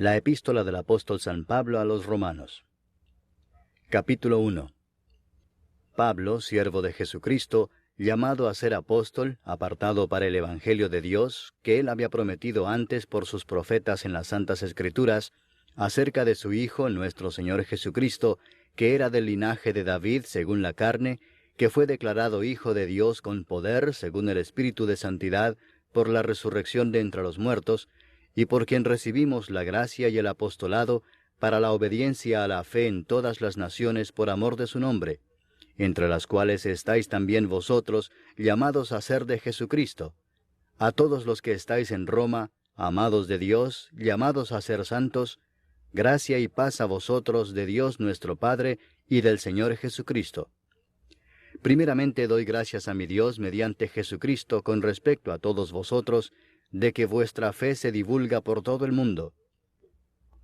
La epístola del apóstol San Pablo a los Romanos. Capítulo 1. Pablo, siervo de Jesucristo, llamado a ser apóstol, apartado para el Evangelio de Dios, que él había prometido antes por sus profetas en las Santas Escrituras, acerca de su Hijo, nuestro Señor Jesucristo, que era del linaje de David según la carne, que fue declarado Hijo de Dios con poder, según el Espíritu de Santidad, por la resurrección de entre los muertos, y por quien recibimos la gracia y el apostolado para la obediencia a la fe en todas las naciones por amor de su nombre, entre las cuales estáis también vosotros, llamados a ser de Jesucristo. A todos los que estáis en Roma, amados de Dios, llamados a ser santos, gracia y paz a vosotros de Dios nuestro Padre y del Señor Jesucristo. Primeramente doy gracias a mi Dios mediante Jesucristo con respecto a todos vosotros, de que vuestra fe se divulga por todo el mundo.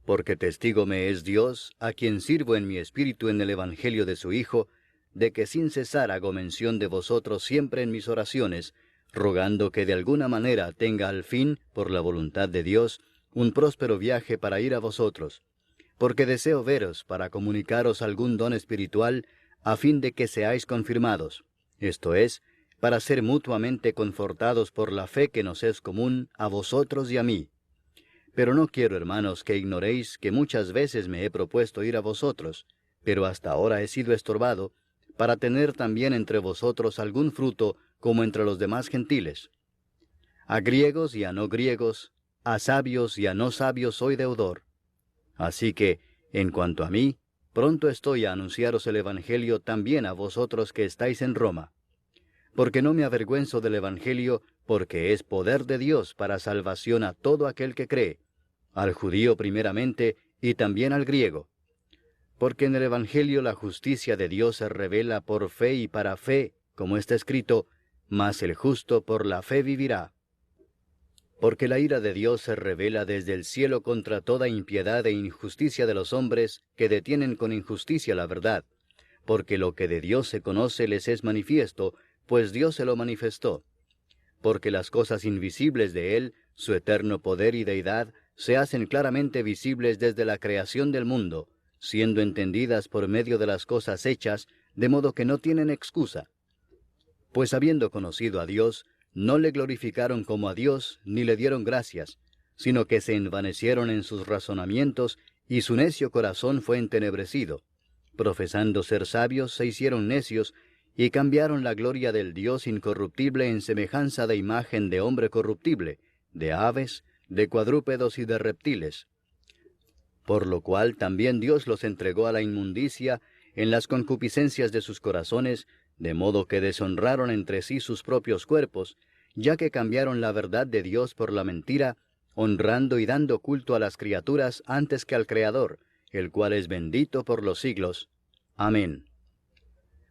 Porque testigo me es Dios, a quien sirvo en mi espíritu en el Evangelio de su Hijo, de que sin cesar hago mención de vosotros siempre en mis oraciones, rogando que de alguna manera tenga al fin, por la voluntad de Dios, un próspero viaje para ir a vosotros, porque deseo veros para comunicaros algún don espiritual, a fin de que seáis confirmados, esto es, para ser mutuamente confortados por la fe que nos es común a vosotros y a mí. Pero no quiero, hermanos, que ignoréis que muchas veces me he propuesto ir a vosotros, pero hasta ahora he sido estorbado, para tener también entre vosotros algún fruto como entre los demás gentiles. A griegos y a no griegos, a sabios y a no sabios soy deudor. Así que, en cuanto a mí, pronto estoy a anunciaros el Evangelio también a vosotros que estáis en Roma. Porque no me avergüenzo del Evangelio, porque es poder de Dios para salvación a todo aquel que cree, al judío primeramente y también al griego. Porque en el Evangelio la justicia de Dios se revela por fe y para fe, como está escrito, mas el justo por la fe vivirá. Porque la ira de Dios se revela desde el cielo contra toda impiedad e injusticia de los hombres que detienen con injusticia la verdad, porque lo que de Dios se conoce les es manifiesto, pues Dios se lo manifestó. Porque las cosas invisibles de Él, su eterno poder y deidad, se hacen claramente visibles desde la creación del mundo, siendo entendidas por medio de las cosas hechas, de modo que no tienen excusa. Pues habiendo conocido a Dios, no le glorificaron como a Dios, ni le dieron gracias, sino que se envanecieron en sus razonamientos, y su necio corazón fue entenebrecido. Profesando ser sabios, se hicieron necios, y cambiaron la gloria del Dios incorruptible en semejanza de imagen de hombre corruptible, de aves, de cuadrúpedos y de reptiles. Por lo cual también Dios los entregó a la inmundicia en las concupiscencias de sus corazones, de modo que deshonraron entre sí sus propios cuerpos, ya que cambiaron la verdad de Dios por la mentira, honrando y dando culto a las criaturas antes que al Creador, el cual es bendito por los siglos. Amén.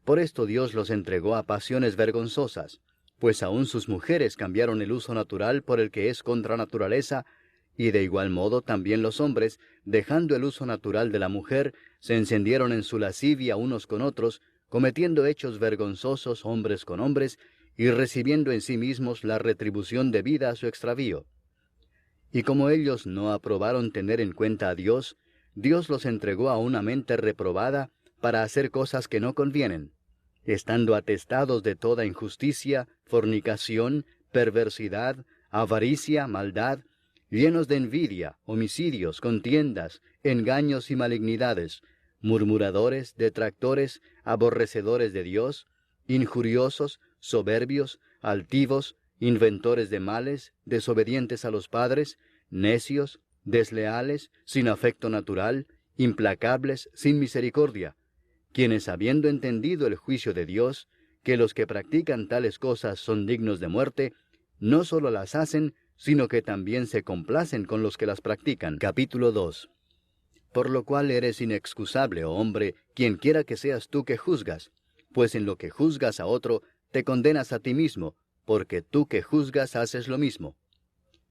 Por esto Dios los entregó a pasiones vergonzosas, pues aun sus mujeres cambiaron el uso natural por el que es contra naturaleza, y de igual modo también los hombres, dejando el uso natural de la mujer, se encendieron en su lascivia unos con otros, cometiendo hechos vergonzosos hombres con hombres, y recibiendo en sí mismos la retribución debida a su extravío. Y como ellos no aprobaron tener en cuenta a Dios, Dios los entregó a una mente reprobada para hacer cosas que no convienen, estando atestados de toda injusticia, fornicación, perversidad, avaricia, maldad, llenos de envidia, homicidios, contiendas, engaños y malignidades, murmuradores, detractores, aborrecedores de Dios, injuriosos, soberbios, altivos, inventores de males, desobedientes a los padres, necios, desleales, sin afecto natural, implacables, sin misericordia, quienes habiendo entendido el juicio de Dios, que los que practican tales cosas son dignos de muerte, no solo las hacen, sino que también se complacen con los que las practican. Capítulo 2. Por lo cual eres inexcusable, oh hombre, quien quiera que seas tú que juzgas, pues en lo que juzgas a otro, te condenas a ti mismo, porque tú que juzgas haces lo mismo.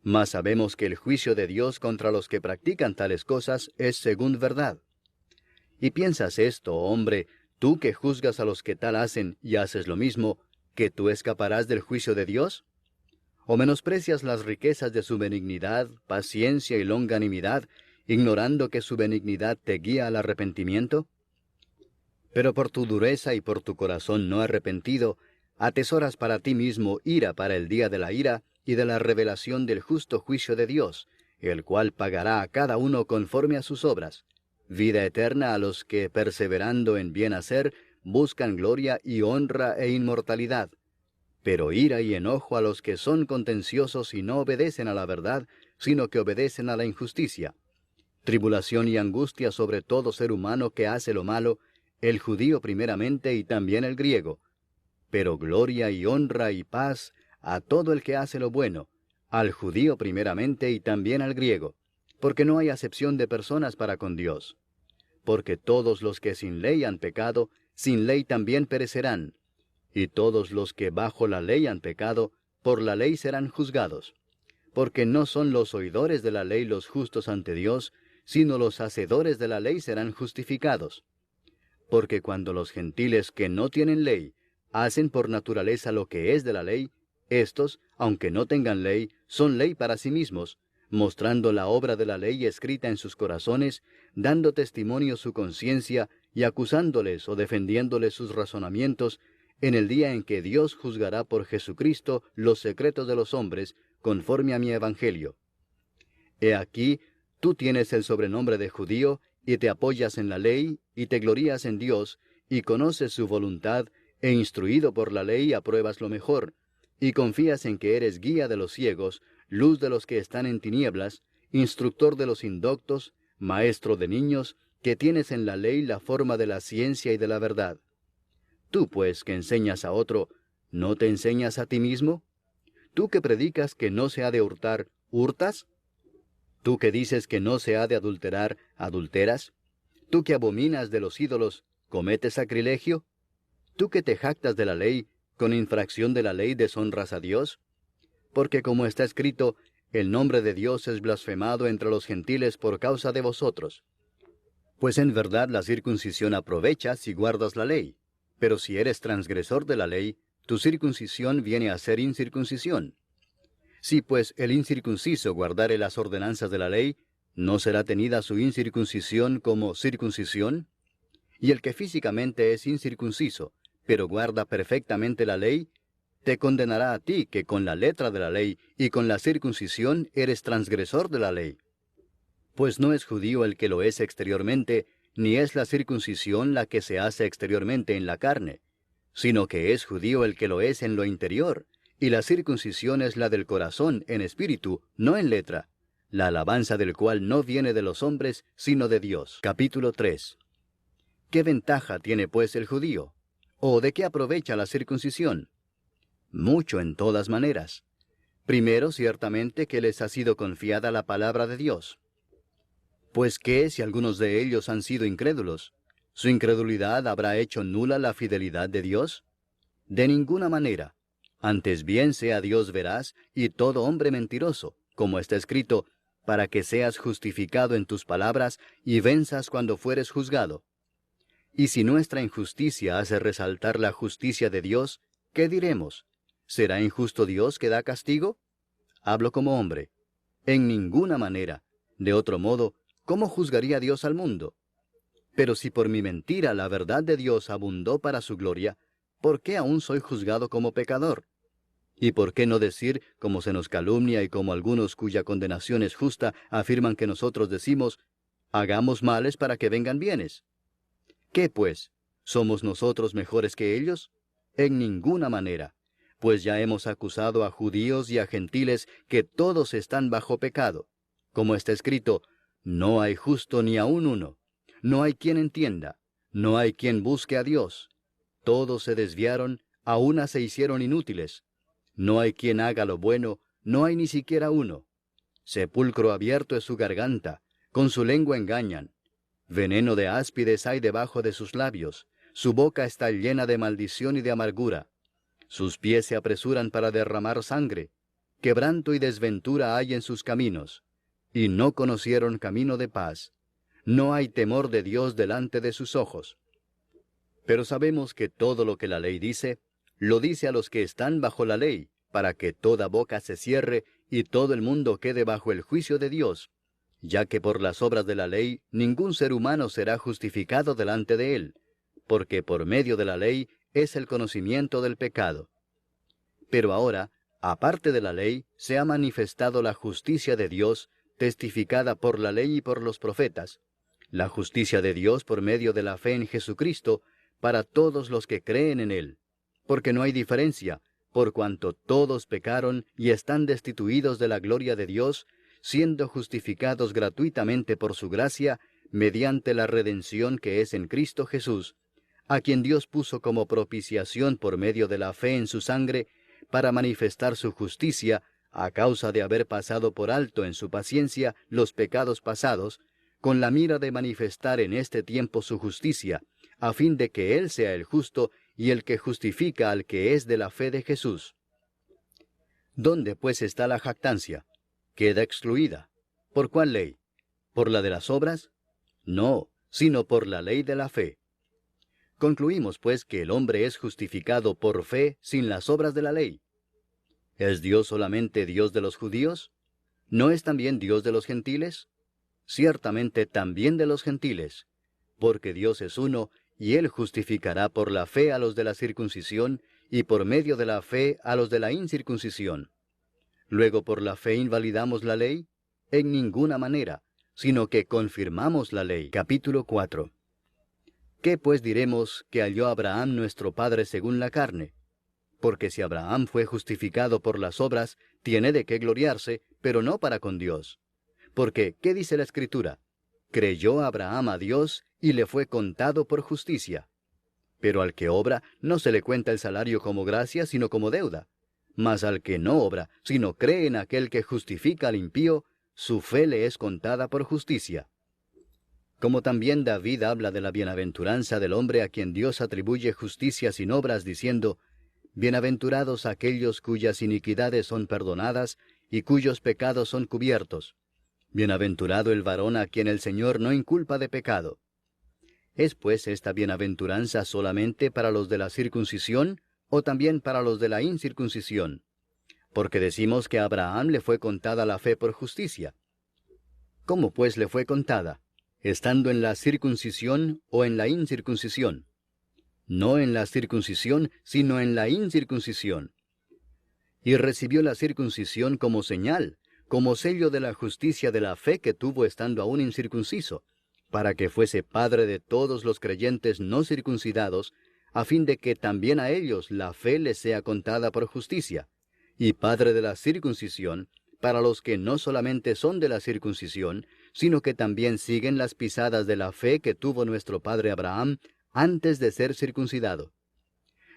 Mas sabemos que el juicio de Dios contra los que practican tales cosas es según verdad. ¿Y piensas esto, oh hombre, tú que juzgas a los que tal hacen y haces lo mismo, que tú escaparás del juicio de Dios? ¿O menosprecias las riquezas de su benignidad, paciencia y longanimidad, ignorando que su benignidad te guía al arrepentimiento? Pero por tu dureza y por tu corazón no arrepentido, atesoras para ti mismo ira para el día de la ira y de la revelación del justo juicio de Dios, el cual pagará a cada uno conforme a sus obras. Vida eterna a los que, perseverando en bien hacer, buscan gloria y honra e inmortalidad. Pero ira y enojo a los que son contenciosos y no obedecen a la verdad, sino que obedecen a la injusticia. Tribulación y angustia sobre todo ser humano que hace lo malo, el judío primeramente y también el griego. Pero gloria y honra y paz a todo el que hace lo bueno, al judío primeramente y también al griego, porque no hay acepción de personas para con Dios. Porque todos los que sin ley han pecado, sin ley también perecerán, y todos los que bajo la ley han pecado, por la ley serán juzgados. Porque no son los oidores de la ley los justos ante Dios, sino los hacedores de la ley serán justificados. Porque cuando los gentiles que no tienen ley hacen por naturaleza lo que es de la ley, éstos, aunque no tengan ley, son ley para sí mismos, mostrando la obra de la ley escrita en sus corazones, dando testimonio su conciencia y acusándoles o defendiéndoles sus razonamientos, en el día en que Dios juzgará por Jesucristo los secretos de los hombres, conforme a mi evangelio. He aquí, tú tienes el sobrenombre de judío, y te apoyas en la ley, y te glorías en Dios, y conoces su voluntad, e instruido por la ley apruebas lo mejor, y confías en que eres guía de los ciegos, luz de los que están en tinieblas, instructor de los indoctos, maestro de niños, que tienes en la ley la forma de la ciencia y de la verdad. Tú, pues, que enseñas a otro, ¿no te enseñas a ti mismo? Tú que predicas que no se ha de hurtar, ¿hurtas? ¿Tú que dices que no se ha de adulterar, adulteras? ¿Tú que abominas de los ídolos, cometes sacrilegio? ¿Tú que te jactas de la ley, con infracción de la ley deshonras a Dios? Porque como está escrito, el nombre de Dios es blasfemado entre los gentiles por causa de vosotros. Pues en verdad la circuncisión aprovecha si guardas la ley, pero si eres transgresor de la ley, tu circuncisión viene a ser incircuncisión. Si pues el incircunciso guardare las ordenanzas de la ley, ¿no será tenida su incircuncisión como circuncisión? Y el que físicamente es incircunciso, pero guarda perfectamente la ley, te condenará a ti que con la letra de la ley y con la circuncisión eres transgresor de la ley. Pues no es judío el que lo es exteriormente, ni es la circuncisión la que se hace exteriormente en la carne, sino que es judío el que lo es en lo interior, y la circuncisión es la del corazón en espíritu, no en letra, la alabanza del cual no viene de los hombres, sino de Dios. Capítulo 3. ¿Qué ventaja tiene pues el judío? ¿O de qué aprovecha la circuncisión? Mucho en todas maneras. Primero, ciertamente que les ha sido confiada la palabra de Dios. Pues ¿qué si algunos de ellos han sido incrédulos? ¿Su incredulidad habrá hecho nula la fidelidad de Dios? De ninguna manera. Antes bien sea Dios veraz y todo hombre mentiroso, como está escrito, para que seas justificado en tus palabras y venzas cuando fueres juzgado. Y si nuestra injusticia hace resaltar la justicia de Dios, ¿qué diremos? ¿Será injusto Dios que da castigo? Hablo como hombre. En ninguna manera. De otro modo, ¿cómo juzgaría Dios al mundo? Pero si por mi mentira la verdad de Dios abundó para su gloria, ¿por qué aún soy juzgado como pecador? ¿Y por qué no decir, como se nos calumnia y como algunos cuya condenación es justa afirman que nosotros decimos, hagamos males para que vengan bienes? ¿Qué pues? ¿Somos nosotros mejores que ellos? En ninguna manera, pues ya hemos acusado a judíos y a gentiles que todos están bajo pecado. Como está escrito, no hay justo ni aun uno, no hay quien entienda, no hay quien busque a Dios. Todos se desviaron, a una se hicieron inútiles. No hay quien haga lo bueno, no hay ni siquiera uno. Sepulcro abierto es su garganta, con su lengua engañan. Veneno de áspides hay debajo de sus labios, su boca está llena de maldición y de amargura. Sus pies se apresuran para derramar sangre. Quebranto y desventura hay en sus caminos, y no conocieron camino de paz. No hay temor de Dios delante de sus ojos. Pero sabemos que todo lo que la ley dice, lo dice a los que están bajo la ley, para que toda boca se cierre y todo el mundo quede bajo el juicio de Dios. ya que por las obras de la ley ningún ser humano será justificado delante de él, porque por medio de la ley es el conocimiento del pecado. Pero ahora, aparte de la ley, se ha manifestado la justicia de Dios, testificada por la ley y por los profetas, la justicia de Dios por medio de la fe en Jesucristo, para todos los que creen en Él, porque no hay diferencia, por cuanto todos pecaron y están destituidos de la gloria de Dios, siendo justificados gratuitamente por su gracia, mediante la redención que es en Cristo Jesús, a quien Dios puso como propiciación por medio de la fe en su sangre, para manifestar su justicia, a causa de haber pasado por alto en su paciencia los pecados pasados, con la mira de manifestar en este tiempo su justicia, a fin de que Él sea el justo y el que justifica al que es de la fe de Jesús. ¿Dónde pues está la jactancia? Queda excluida. ¿Por cuál ley? ¿Por la de las obras? No, sino por la ley de la fe. Concluimos pues que el hombre es justificado por fe sin las obras de la ley. ¿Es Dios solamente Dios de los judíos? ¿No es también Dios de los gentiles? Ciertamente también de los gentiles, porque Dios es uno, y Él justificará por la fe a los de la circuncisión, y por medio de la fe a los de la incircuncisión. Luego por la fe invalidamos la ley, en ninguna manera, sino que confirmamos la ley. Capítulo 4. ¿Qué pues diremos que halló Abraham nuestro padre según la carne? Porque si Abraham fue justificado por las obras, tiene de qué gloriarse, pero no para con Dios. Porque, ¿qué dice la Escritura? Creyó Abraham a Dios, y le fue contado por justicia. Pero al que obra, no se le cuenta el salario como gracia, sino como deuda. Mas al que no obra, sino cree en aquel que justifica al impío, su fe le es contada por justicia. Como también David habla de la bienaventuranza del hombre a quien Dios atribuye justicia sin obras, diciendo, «Bienaventurados aquellos cuyas iniquidades son perdonadas, y cuyos pecados son cubiertos. Bienaventurado el varón a quien el Señor no inculpa de pecado». ¿Es pues esta bienaventuranza solamente para los de la circuncisión, o también para los de la incircuncisión? Porque decimos que a Abraham le fue contada la fe por justicia. ¿Cómo pues le fue contada? ¿Estando en la circuncisión o en la incircuncisión? No en la circuncisión, sino en la incircuncisión. Y recibió la circuncisión como señal, como sello de la justicia de la fe que tuvo estando aún incircunciso, para que fuese padre de todos los creyentes no circuncidados, a fin de que también a ellos la fe les sea contada por justicia, y padre de la circuncisión, para los que no solamente son de la circuncisión, sino que también siguen las pisadas de la fe que tuvo nuestro padre Abraham antes de ser circuncidado.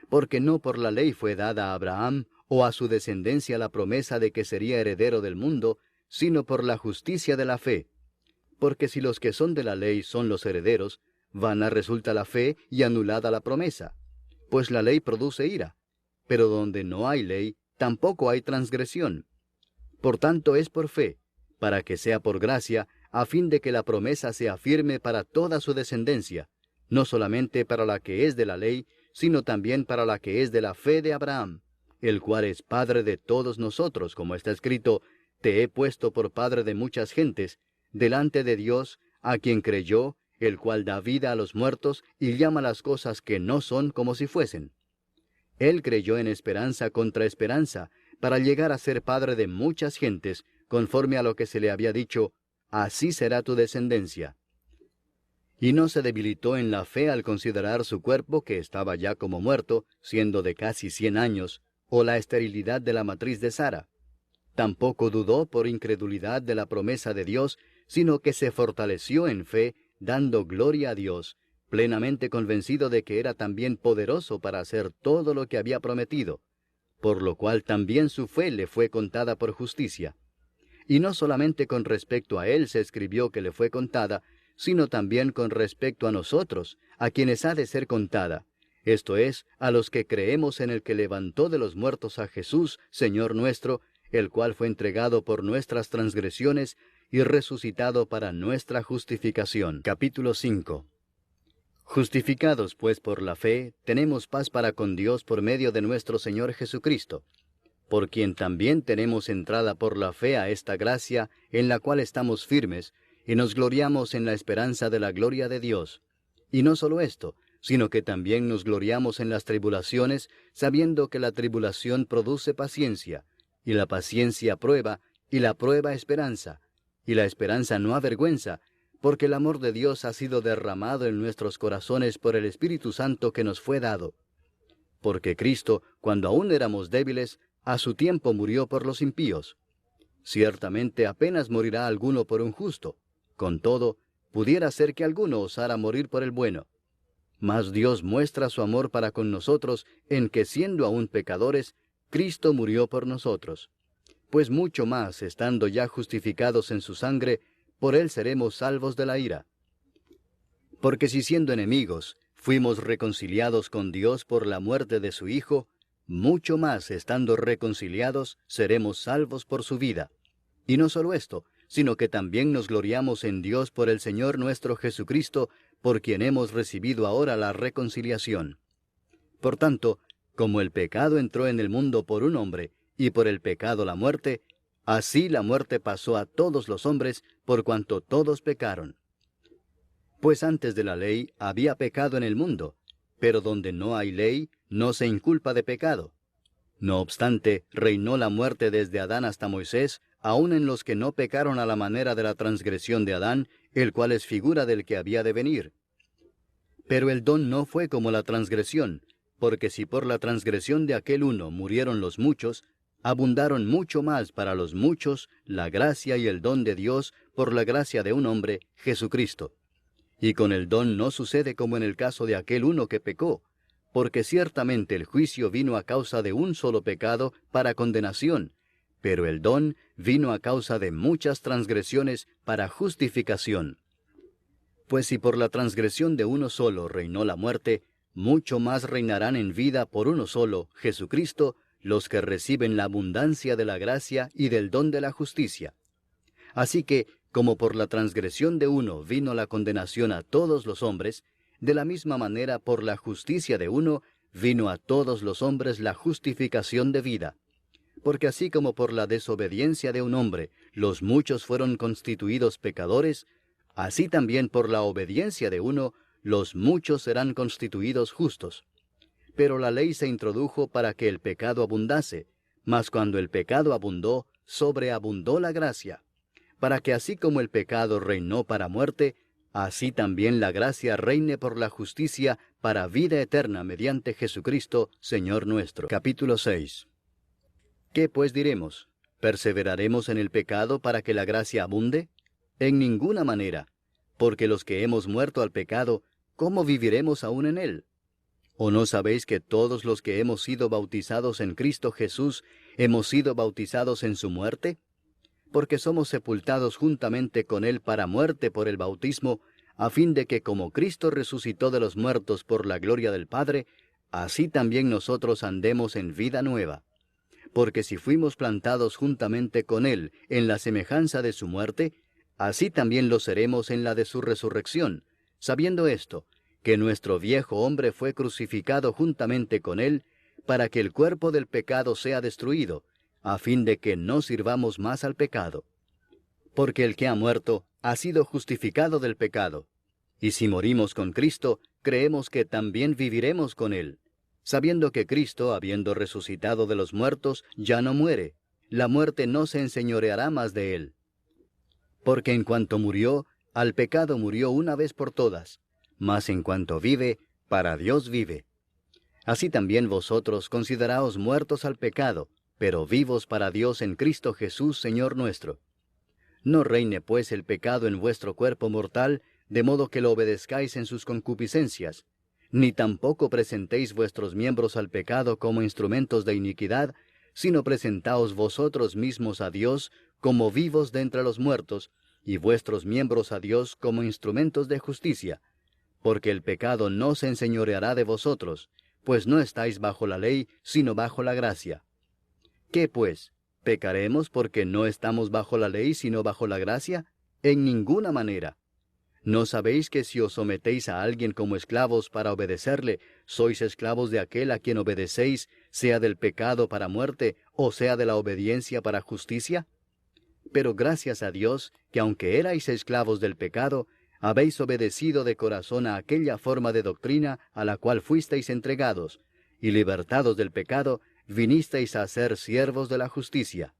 Porque no por la ley fue dada a Abraham o a su descendencia la promesa de que sería heredero del mundo, sino por la justicia de la fe. Porque si los que son de la ley son los herederos, vana resulta la fe y anulada la promesa. Pues la ley produce ira, pero donde no hay ley, tampoco hay transgresión. Por tanto es por fe, para que sea por gracia, a fin de que la promesa sea firme para toda su descendencia, no solamente para la que es de la ley, sino también para la que es de la fe de Abraham, el cual es padre de todos nosotros, como está escrito, «Te he puesto por padre de muchas gentes», delante de Dios, a quien creyó, el cual da vida a los muertos y llama las cosas que no son como si fuesen. Él creyó en esperanza contra esperanza, para llegar a ser padre de muchas gentes, conforme a lo que se le había dicho, «Así será tu descendencia». Y no se debilitó en la fe al considerar su cuerpo, que estaba ya como muerto, siendo de casi 100 años, o la esterilidad de la matriz de Sara. Tampoco dudó por incredulidad de la promesa de Dios, sino que se fortaleció en fe, dando gloria a Dios, plenamente convencido de que era también poderoso para hacer todo lo que había prometido, por lo cual también su fe le fue contada por justicia. Y no solamente con respecto a él se escribió que le fue contada, sino también con respecto a nosotros, a quienes ha de ser contada, esto es, a los que creemos en el que levantó de los muertos a Jesús, Señor nuestro, el cual fue entregado por nuestras transgresiones y resucitado para nuestra justificación. Capítulo 5. Justificados pues por la fe, tenemos paz para con Dios por medio de nuestro Señor Jesucristo, por quien también tenemos entrada por la fe a esta gracia en la cual estamos firmes, y nos gloriamos en la esperanza de la gloria de Dios. Y no solo esto, sino que también nos gloriamos en las tribulaciones, sabiendo que la tribulación produce paciencia, y la paciencia prueba, y la prueba esperanza, y la esperanza no avergüenza, porque el amor de Dios ha sido derramado en nuestros corazones por el Espíritu Santo que nos fue dado. Porque Cristo, cuando aún éramos débiles, a su tiempo murió por los impíos. Ciertamente apenas morirá alguno por un justo. Con todo, pudiera ser que alguno osara morir por el bueno. Mas Dios muestra su amor para con nosotros en que, siendo aún pecadores, Cristo murió por nosotros. Pues mucho más, estando ya justificados en su sangre, por él seremos salvos de la ira. Porque si siendo enemigos, fuimos reconciliados con Dios por la muerte de su Hijo, mucho más, estando reconciliados, seremos salvos por su vida. Y no solo esto, sino que también nos gloriamos en Dios por el Señor nuestro Jesucristo, por quien hemos recibido ahora la reconciliación. Por tanto, como el pecado entró en el mundo por un hombre, y por el pecado la muerte, así la muerte pasó a todos los hombres, por cuanto todos pecaron. Pues antes de la ley había pecado en el mundo, pero donde no hay ley, no se inculpa de pecado. No obstante, reinó la muerte desde Adán hasta Moisés, aun en los que no pecaron a la manera de la transgresión de Adán, el cual es figura del que había de venir. Pero el don no fue como la transgresión, porque si por la transgresión de aquel uno murieron los muchos, abundaron mucho más para los muchos la gracia y el don de Dios por la gracia de un hombre, Jesucristo. Y con el don no sucede como en el caso de aquel uno que pecó, porque ciertamente el juicio vino a causa de un solo pecado para condenación, pero el don vino a causa de muchas transgresiones para justificación. Pues si por la transgresión de uno solo reinó la muerte, mucho más reinarán en vida por uno solo, Jesucristo, los que reciben la abundancia de la gracia y del don de la justicia. Así que, como por la transgresión de uno vino la condenación a todos los hombres, de la misma manera por la justicia de uno vino a todos los hombres la justificación de vida. Porque así como por la desobediencia de un hombre los muchos fueron constituidos pecadores, así también por la obediencia de uno los muchos serán constituidos justos. Pero la ley se introdujo para que el pecado abundase, mas cuando el pecado abundó, sobreabundó la gracia, para que así como el pecado reinó para muerte, así también la gracia reine por la justicia para vida eterna mediante Jesucristo, Señor nuestro. Capítulo 6. ¿Qué pues diremos? ¿Perseveraremos en el pecado para que la gracia abunde? En ninguna manera, porque los que hemos muerto al pecado, ¿cómo viviremos aún en él? ¿O no sabéis que todos los que hemos sido bautizados en Cristo Jesús, hemos sido bautizados en su muerte? Porque somos sepultados juntamente con él para muerte por el bautismo, a fin de que como Cristo resucitó de los muertos por la gloria del Padre, así también nosotros andemos en vida nueva. Porque si fuimos plantados juntamente con él en la semejanza de su muerte, así también lo seremos en la de su resurrección, sabiendo esto, que nuestro viejo hombre fue crucificado juntamente con él, para que el cuerpo del pecado sea destruido, a fin de que no sirvamos más al pecado. Porque el que ha muerto ha sido justificado del pecado. Y si morimos con Cristo, creemos que también viviremos con él, sabiendo que Cristo, habiendo resucitado de los muertos, ya no muere. La muerte no se enseñoreará más de él. Porque en cuanto murió, al pecado murió una vez por todas, mas en cuanto vive, para Dios vive. Así también vosotros consideraos muertos al pecado, pero vivos para Dios en Cristo Jesús, Señor nuestro. No reine pues el pecado en vuestro cuerpo mortal, de modo que lo obedezcáis en sus concupiscencias, ni tampoco presentéis vuestros miembros al pecado como instrumentos de iniquidad, sino presentaos vosotros mismos a Dios como vivos de entre los muertos, y vuestros miembros a Dios como instrumentos de justicia. Porque el pecado no se enseñoreará de vosotros, pues no estáis bajo la ley, sino bajo la gracia. ¿Qué pues? ¿Pecaremos porque no estamos bajo la ley, sino bajo la gracia? En ninguna manera. ¿No sabéis que si os sometéis a alguien como esclavos para obedecerle, sois esclavos de aquel a quien obedecéis, sea del pecado para muerte, o sea de la obediencia para justicia? Pero gracias a Dios, que aunque erais esclavos del pecado, habéis obedecido de corazón a aquella forma de doctrina a la cual fuisteis entregados, y libertados del pecado, vinisteis a ser siervos de la justicia.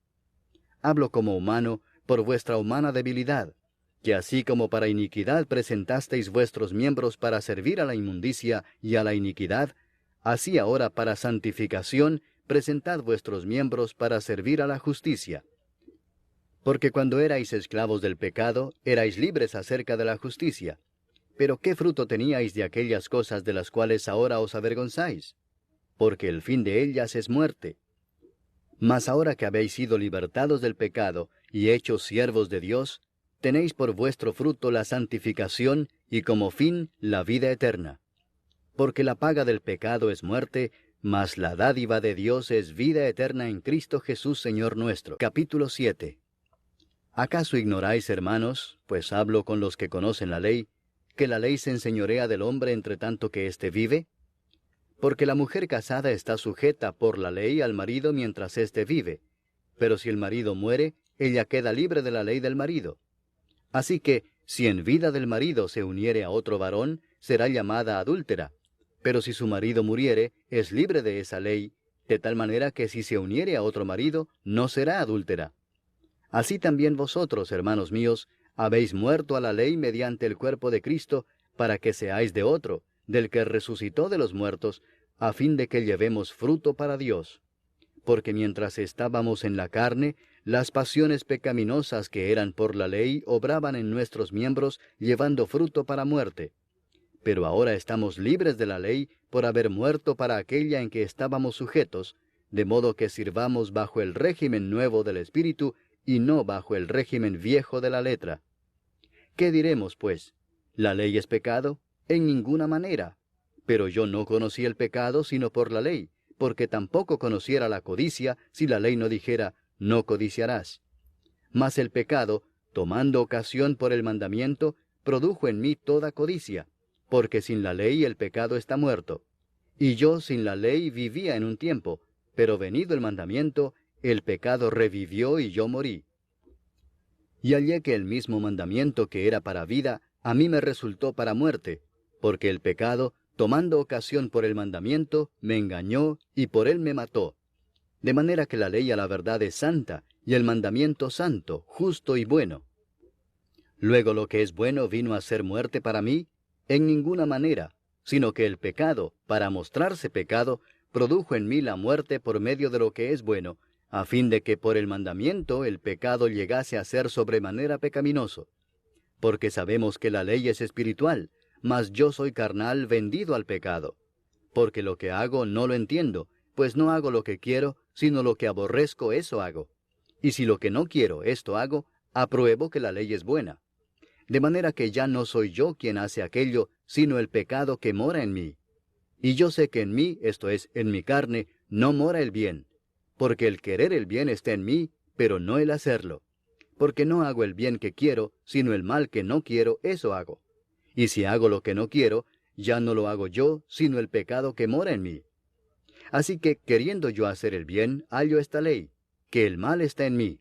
Hablo como humano, por vuestra humana debilidad, que así como para iniquidad presentasteis vuestros miembros para servir a la inmundicia y a la iniquidad, así ahora para santificación presentad vuestros miembros para servir a la justicia. Porque cuando erais esclavos del pecado, erais libres acerca de la justicia. Pero ¿qué fruto teníais de aquellas cosas de las cuales ahora os avergonzáis? Porque el fin de ellas es muerte. Mas ahora que habéis sido libertados del pecado y hechos siervos de Dios, tenéis por vuestro fruto la santificación y como fin la vida eterna. Porque la paga del pecado es muerte, mas la dádiva de Dios es vida eterna en Cristo Jesús Señor nuestro. Capítulo 7. ¿Acaso ignoráis, hermanos, pues hablo con los que conocen la ley, que la ley se enseñorea del hombre entre tanto que éste vive? Porque la mujer casada está sujeta por la ley al marido mientras éste vive, pero si el marido muere, ella queda libre de la ley del marido. Así que, si en vida del marido se uniere a otro varón, será llamada adúltera, pero si su marido muriere, es libre de esa ley, de tal manera que si se uniere a otro marido, no será adúltera. Así también vosotros, hermanos míos, habéis muerto a la ley mediante el cuerpo de Cristo, para que seáis de otro, del que resucitó de los muertos, a fin de que llevemos fruto para Dios. Porque mientras estábamos en la carne, las pasiones pecaminosas que eran por la ley obraban en nuestros miembros, llevando fruto para muerte. Pero ahora estamos libres de la ley por haber muerto para aquella en que estábamos sujetos, de modo que sirvamos bajo el régimen nuevo del Espíritu y no bajo el régimen viejo de la letra. ¿Qué diremos, pues? ¿La ley es pecado? En ninguna manera. Pero yo no conocí el pecado sino por la ley, porque tampoco conociera la codicia si la ley no dijera, no codiciarás. Mas el pecado, tomando ocasión por el mandamiento, produjo en mí toda codicia, porque sin la ley el pecado está muerto. Y yo sin la ley vivía en un tiempo, pero venido el mandamiento, el pecado revivió y yo morí. Y hallé que el mismo mandamiento que era para vida, a mí me resultó para muerte, porque el pecado, tomando ocasión por el mandamiento, me engañó y por él me mató. De manera que la ley a la verdad es santa, y el mandamiento santo, justo y bueno. Luego lo que es bueno vino a ser muerte para mí, en ninguna manera, sino que el pecado, para mostrarse pecado, produjo en mí la muerte por medio de lo que es bueno, a fin de que por el mandamiento el pecado llegase a ser sobremanera pecaminoso. Porque sabemos que la ley es espiritual, mas yo soy carnal vendido al pecado. Porque lo que hago no lo entiendo, pues no hago lo que quiero, sino lo que aborrezco eso hago. Y si lo que no quiero esto hago, apruebo que la ley es buena. De manera que ya no soy yo quien hace aquello, sino el pecado que mora en mí. Y yo sé que en mí, esto es, en mi carne, no mora el bien. Porque el querer el bien está en mí, pero no el hacerlo. Porque no hago el bien que quiero, sino el mal que no quiero, eso hago. Y si hago lo que no quiero, ya no lo hago yo, sino el pecado que mora en mí. Así que, queriendo yo hacer el bien, hallo esta ley, que el mal está en mí.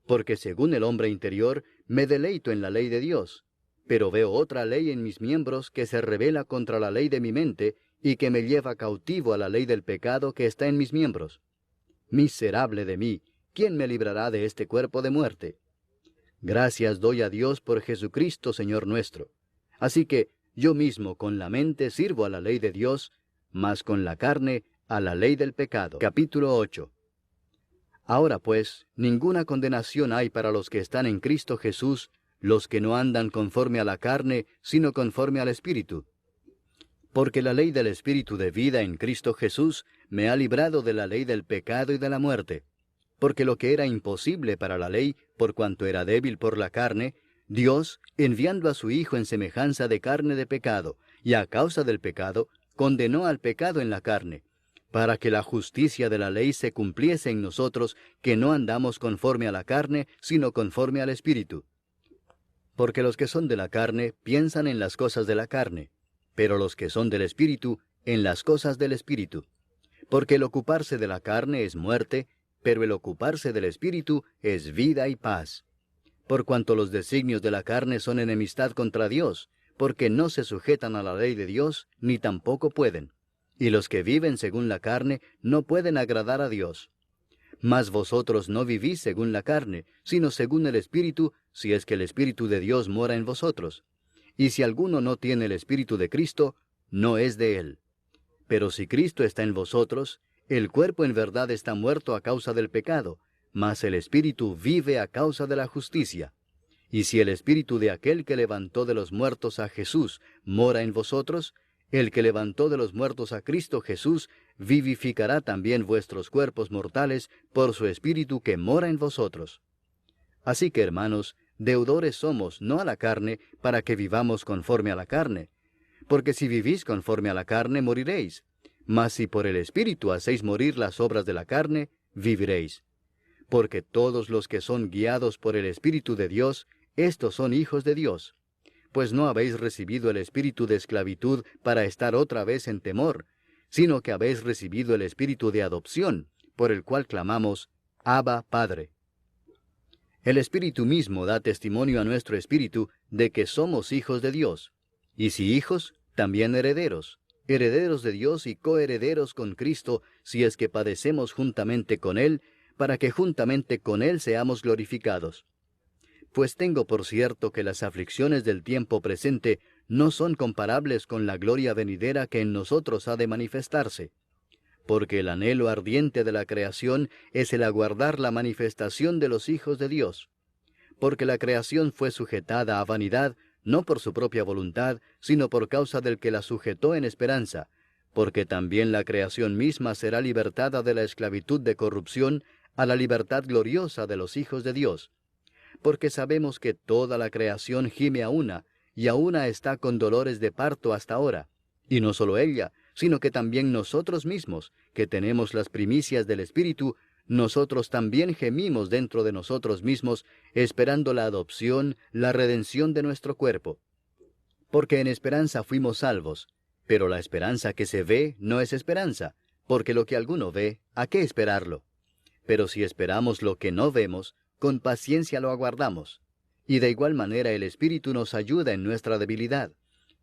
Porque según el hombre interior, me deleito en la ley de Dios. Pero veo otra ley en mis miembros que se rebela contra la ley de mi mente, y que me lleva cautivo a la ley del pecado que está en mis miembros. Miserable de mí, ¿quién me librará de este cuerpo de muerte? Gracias doy a Dios por Jesucristo, Señor nuestro. Así que yo mismo con la mente sirvo a la ley de Dios, mas con la carne a la ley del pecado. Capítulo 8. Ahora pues, ninguna condenación hay para los que están en Cristo Jesús, los que no andan conforme a la carne, sino conforme al Espíritu. Porque la ley del Espíritu de vida en Cristo Jesús me ha librado de la ley del pecado y de la muerte. Porque lo que era imposible para la ley, por cuanto era débil por la carne, Dios, enviando a su Hijo en semejanza de carne de pecado, y a causa del pecado, condenó al pecado en la carne, para que la justicia de la ley se cumpliese en nosotros, que no andamos conforme a la carne, sino conforme al Espíritu. Porque los que son de la carne piensan en las cosas de la carne, pero los que son del Espíritu en las cosas del Espíritu. Porque el ocuparse de la carne es muerte, pero el ocuparse del Espíritu es vida y paz. Por cuanto los designios de la carne son enemistad contra Dios, porque no se sujetan a la ley de Dios, ni tampoco pueden. Y los que viven según la carne no pueden agradar a Dios. Mas vosotros no vivís según la carne, sino según el Espíritu, si es que el Espíritu de Dios mora en vosotros. Y si alguno no tiene el Espíritu de Cristo, no es de él. Pero si Cristo está en vosotros, el cuerpo en verdad está muerto a causa del pecado, mas el Espíritu vive a causa de la justicia. Y si el Espíritu de aquel que levantó de los muertos a Jesús mora en vosotros, el que levantó de los muertos a Cristo Jesús vivificará también vuestros cuerpos mortales por su Espíritu que mora en vosotros. Así que, hermanos, deudores somos, no a la carne, para que vivamos conforme a la carne. Porque si vivís conforme a la carne, moriréis. Mas si por el Espíritu hacéis morir las obras de la carne, viviréis. Porque todos los que son guiados por el Espíritu de Dios, estos son hijos de Dios. Pues no habéis recibido el espíritu de esclavitud para estar otra vez en temor, sino que habéis recibido el espíritu de adopción, por el cual clamamos, Abba, Padre. El Espíritu mismo da testimonio a nuestro espíritu de que somos hijos de Dios. Y si hijos, también herederos, herederos de Dios y coherederos con Cristo, si es que padecemos juntamente con Él, para que juntamente con Él seamos glorificados. Pues tengo por cierto que las aflicciones del tiempo presente no son comparables con la gloria venidera que en nosotros ha de manifestarse. Porque el anhelo ardiente de la creación es el aguardar la manifestación de los hijos de Dios. Porque la creación fue sujetada a vanidad, no por su propia voluntad, sino por causa del que la sujetó en esperanza, porque también la creación misma será libertada de la esclavitud de corrupción a la libertad gloriosa de los hijos de Dios. Porque sabemos que toda la creación gime a una, y a una está con dolores de parto hasta ahora. Y no solo ella, sino que también nosotros mismos, que tenemos las primicias del Espíritu, nosotros también gemimos dentro de nosotros mismos, esperando la adopción, la redención de nuestro cuerpo. Porque en esperanza fuimos salvos, pero la esperanza que se ve no es esperanza, porque lo que alguno ve, ¿a qué esperarlo? Pero si esperamos lo que no vemos, con paciencia lo aguardamos. Y de igual manera el Espíritu nos ayuda en nuestra debilidad.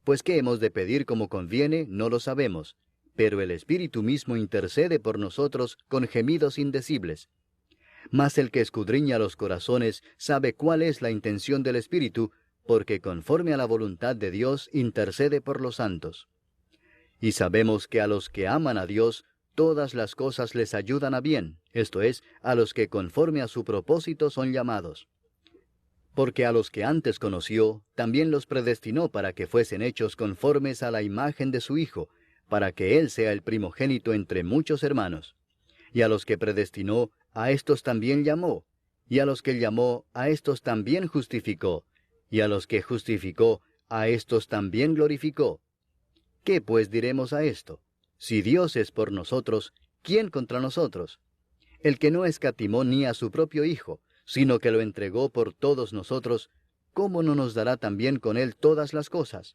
Pues qué hemos de pedir como conviene, no lo sabemos. Pero el Espíritu mismo intercede por nosotros con gemidos indecibles. Mas el que escudriña los corazones sabe cuál es la intención del Espíritu, porque conforme a la voluntad de Dios intercede por los santos. Y sabemos que a los que aman a Dios, todas las cosas les ayudan a bien, esto es, a los que conforme a su propósito son llamados. Porque a los que antes conoció, también los predestinó para que fuesen hechos conformes a la imagen de su Hijo, para que Él sea el primogénito entre muchos hermanos. Y a los que predestinó, a éstos también llamó, y a los que llamó, a éstos también justificó, y a los que justificó, a éstos también glorificó. ¿Qué pues diremos a esto? Si Dios es por nosotros, ¿quién contra nosotros? El que no escatimó ni a su propio Hijo, sino que lo entregó por todos nosotros, ¿cómo no nos dará también con Él todas las cosas?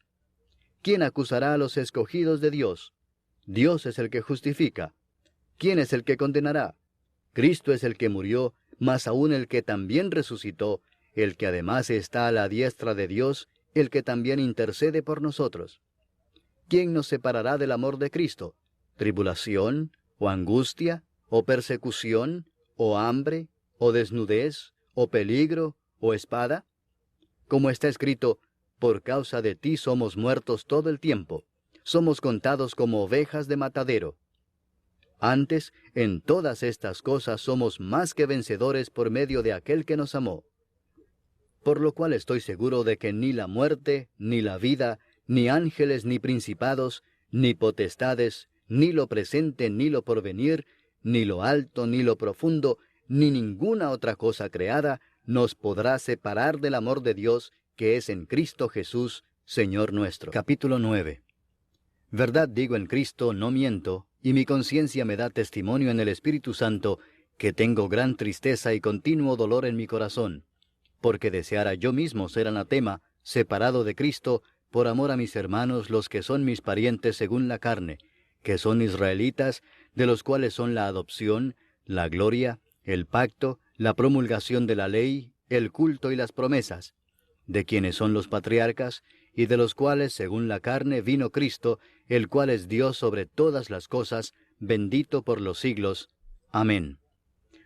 ¿Quién acusará a los escogidos de Dios? Dios es el que justifica. ¿Quién es el que condenará? Cristo es el que murió, mas aún el que también resucitó, el que además está a la diestra de Dios, el que también intercede por nosotros. ¿Quién nos separará del amor de Cristo? ¿Tribulación, o angustia, o persecución, o hambre, o desnudez, o peligro, o espada? Como está escrito, por causa de ti somos muertos todo el tiempo, somos contados como ovejas de matadero. Antes, en todas estas cosas somos más que vencedores por medio de aquel que nos amó. Por lo cual estoy seguro de que ni la muerte, ni la vida, ni ángeles, ni principados, ni potestades, ni lo presente, ni lo porvenir, ni lo alto, ni lo profundo, ni ninguna otra cosa creada, nos podrá separar del amor de Dios, que es en Cristo Jesús, Señor nuestro. Capítulo 9. Verdad digo en Cristo, no miento, y mi conciencia me da testimonio en el Espíritu Santo, que tengo gran tristeza y continuo dolor en mi corazón, porque deseara yo mismo ser anatema, separado de Cristo, por amor a mis hermanos los que son mis parientes según la carne, que son israelitas, de los cuales son la adopción, la gloria, el pacto, la promulgación de la ley, el culto y las promesas, de quienes son los patriarcas, y de los cuales según la carne vino Cristo, el cual es Dios sobre todas las cosas, bendito por los siglos. Amén.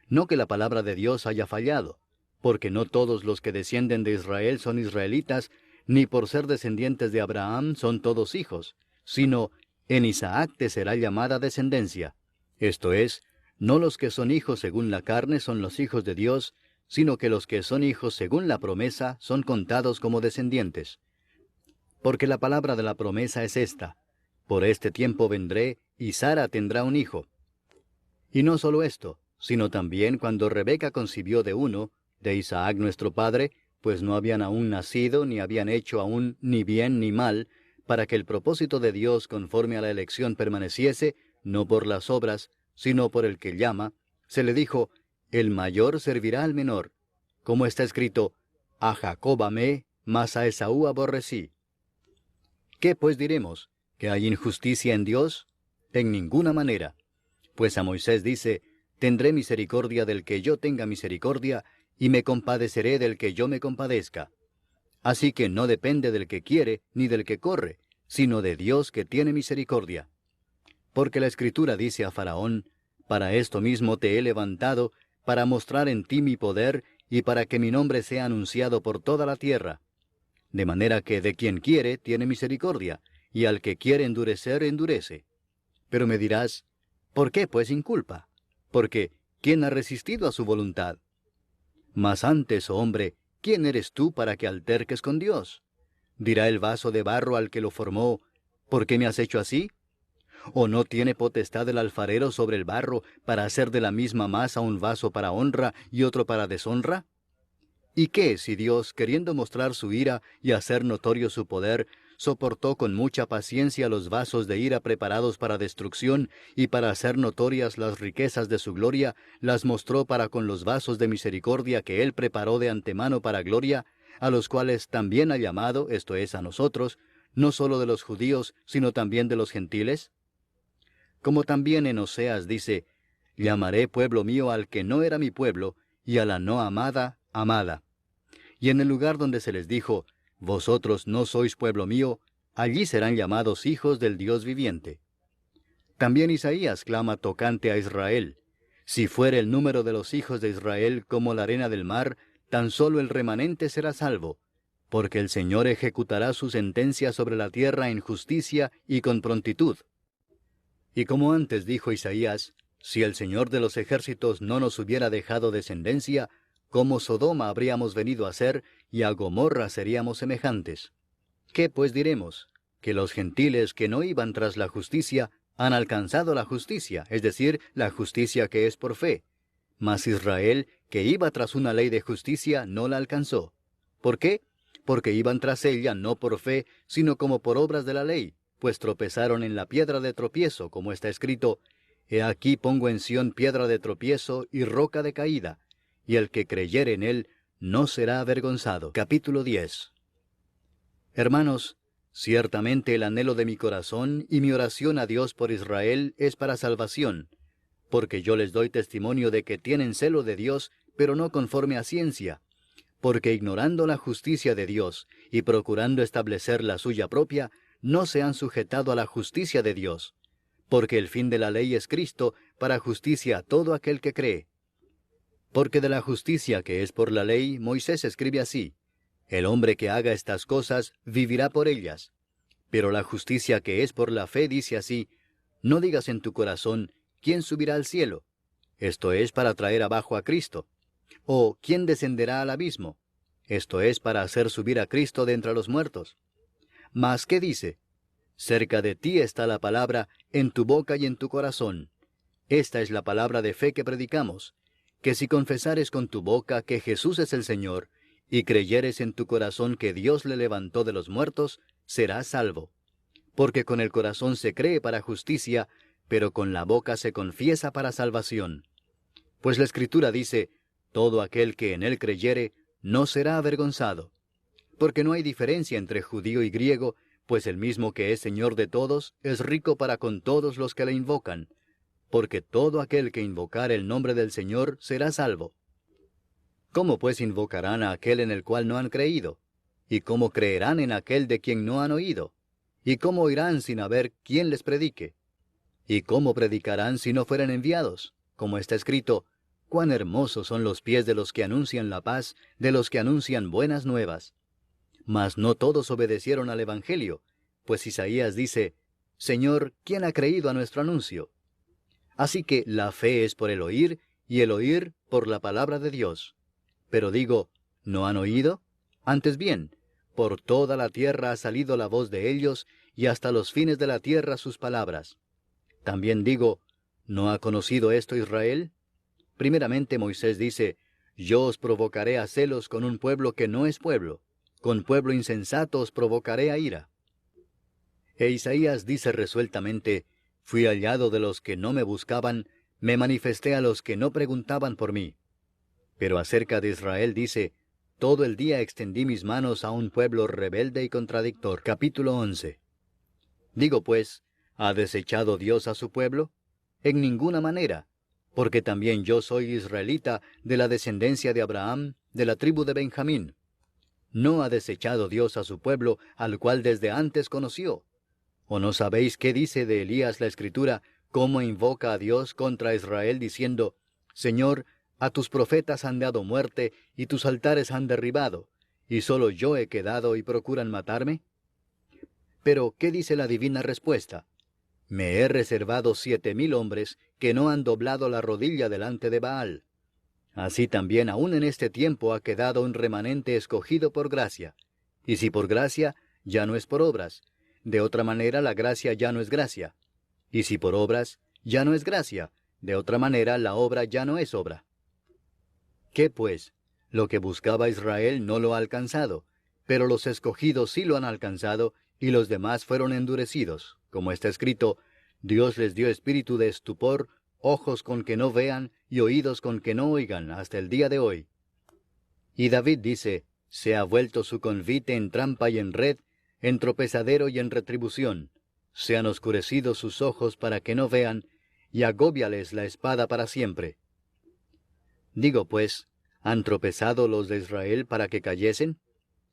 No que la palabra de Dios haya fallado, porque no todos los que descienden de Israel son israelitas, ni por ser descendientes de Abraham son todos hijos, sino en Isaac te será llamada descendencia. Esto es, no los que son hijos según la carne son los hijos de Dios, sino que los que son hijos según la promesa son contados como descendientes. Porque la palabra de la promesa es esta: por este tiempo vendré, y Sara tendrá un hijo. Y no solo esto, sino también cuando Rebeca concibió de uno, de Isaac nuestro padre, pues no habían aún nacido, ni habían hecho aún ni bien ni mal, para que el propósito de Dios conforme a la elección permaneciese, no por las obras, sino por el que llama, se le dijo: el mayor servirá al menor. Como está escrito: a Jacob amé, mas a Esaú aborrecí. ¿Qué pues diremos? ¿Que hay injusticia en Dios? En ninguna manera. Pues a Moisés dice: tendré misericordia del que yo tenga misericordia, y me compadeceré del que yo me compadezca. Así que no depende del que quiere, ni del que corre, sino de Dios que tiene misericordia. Porque la Escritura dice a Faraón: para esto mismo te he levantado, para mostrar en ti mi poder, y para que mi nombre sea anunciado por toda la tierra. De manera que de quien quiere tiene misericordia, y al que quiere endurecer, endurece. Pero me dirás: ¿por qué pues inculpa? Porque ¿quién ha resistido a su voluntad? Mas antes, oh hombre, ¿quién eres tú para que alterques con Dios? Dirá el vaso de barro al que lo formó: ¿por qué me has hecho así? ¿O no tiene potestad el alfarero sobre el barro para hacer de la misma masa un vaso para honra y otro para deshonra? ¿Y qué si Dios, queriendo mostrar su ira y hacer notorio su poder, soportó con mucha paciencia los vasos de ira preparados para destrucción, y para hacer notorias las riquezas de su gloria, las mostró para con los vasos de misericordia que Él preparó de antemano para gloria, a los cuales también ha llamado, esto es, a nosotros, no solo de los judíos, sino también de los gentiles? Como también en Oseas dice: llamaré pueblo mío al que no era mi pueblo, y a la no amada, amada. Y en el lugar donde se les dijo: vosotros no sois pueblo mío, allí serán llamados hijos del Dios viviente. También Isaías clama tocante a Israel: si fuere el número de los hijos de Israel como la arena del mar, tan solo el remanente será salvo, porque el Señor ejecutará su sentencia sobre la tierra en justicia y con prontitud. Y como antes dijo Isaías: si el Señor de los ejércitos no nos hubiera dejado descendencia, como Sodoma habríamos venido a ser, y a Gomorra seríamos semejantes. ¿Qué pues diremos? Que los gentiles que no iban tras la justicia han alcanzado la justicia, es decir, la justicia que es por fe. Mas Israel, que iba tras una ley de justicia, no la alcanzó. ¿Por qué? Porque iban tras ella no por fe, sino como por obras de la ley, pues tropezaron en la piedra de tropiezo, como está escrito: he aquí pongo en Sión piedra de tropiezo y roca de caída, y el que creyere en él no será avergonzado. Capítulo 10. Hermanos, ciertamente el anhelo de mi corazón y mi oración a Dios por Israel es para salvación, porque yo les doy testimonio de que tienen celo de Dios, pero no conforme a ciencia, porque ignorando la justicia de Dios y procurando establecer la suya propia, no se han sujetado a la justicia de Dios, porque el fin de la ley es Cristo, para justicia a todo aquel que cree. Porque de la justicia que es por la ley, Moisés escribe así: el hombre que haga estas cosas vivirá por ellas. Pero la justicia que es por la fe dice así: no digas en tu corazón: ¿quién subirá al cielo? Esto es para traer abajo a Cristo. O ¿quién descenderá al abismo? Esto es para hacer subir a Cristo de entre los muertos. Mas ¿qué dice? Cerca de ti está la palabra, en tu boca y en tu corazón. Esta es la palabra de fe que predicamos: que si confesares con tu boca que Jesús es el Señor, y creyeres en tu corazón que Dios le levantó de los muertos, serás salvo. Porque con el corazón se cree para justicia, pero con la boca se confiesa para salvación. Pues la Escritura dice: todo aquel que en él creyere, no será avergonzado. Porque no hay diferencia entre judío y griego, pues el mismo que es Señor de todos, es rico para con todos los que le invocan. Porque todo aquel que invocar el nombre del Señor será salvo. ¿Cómo pues invocarán a aquel en el cual no han creído? ¿Y cómo creerán en aquel de quien no han oído? ¿Y cómo oirán sin haber quien les predique? ¿Y cómo predicarán si no fueren enviados? Como está escrito, cuán hermosos son los pies de los que anuncian la paz, de los que anuncian buenas nuevas. Mas no todos obedecieron al Evangelio, pues Isaías dice, Señor, ¿quién ha creído a nuestro anuncio? Así que la fe es por el oír, y el oír por la palabra de Dios. Pero digo, ¿no han oído? Antes bien, por toda la tierra ha salido la voz de ellos, y hasta los fines de la tierra sus palabras. También digo, ¿no ha conocido esto Israel? Primeramente Moisés dice, yo os provocaré a celos con un pueblo que no es pueblo, con pueblo insensato os provocaré a ira. E Isaías dice resueltamente, fui hallado de los que no me buscaban, me manifesté a los que no preguntaban por mí. Pero acerca de Israel dice, todo el día extendí mis manos a un pueblo rebelde y contradictor. Capítulo 11. Digo pues, ¿ha desechado Dios a su pueblo? En ninguna manera, porque también yo soy israelita de la descendencia de Abraham, de la tribu de Benjamín. ¿No ha desechado Dios a su pueblo, al cual desde antes conoció? ¿O no sabéis qué dice de Elías la Escritura, cómo invoca a Dios contra Israel, diciendo, Señor, a tus profetas han dado muerte, y tus altares han derribado, y solo yo he quedado y procuran matarme? Pero, ¿qué dice la divina respuesta? Me he reservado 7,000 hombres que no han doblado la rodilla delante de Baal. Así también aún en este tiempo ha quedado un remanente escogido por gracia. Y si por gracia, ya no es por obras. De otra manera la gracia ya no es gracia. Y si por obras, ya no es gracia. De otra manera la obra ya no es obra. ¿Qué pues? Lo que buscaba Israel no lo ha alcanzado, pero los escogidos sí lo han alcanzado, y los demás fueron endurecidos. Como está escrito, Dios les dio espíritu de estupor, ojos con que no vean, y oídos con que no oigan, hasta el día de hoy. Y David dice, se ha vuelto su convite en trampa y en red, en tropezadero y en retribución. Se han oscurecido sus ojos para que no vean, y agóbiales la espada para siempre. Digo pues, ¿han tropezado los de Israel para que cayesen?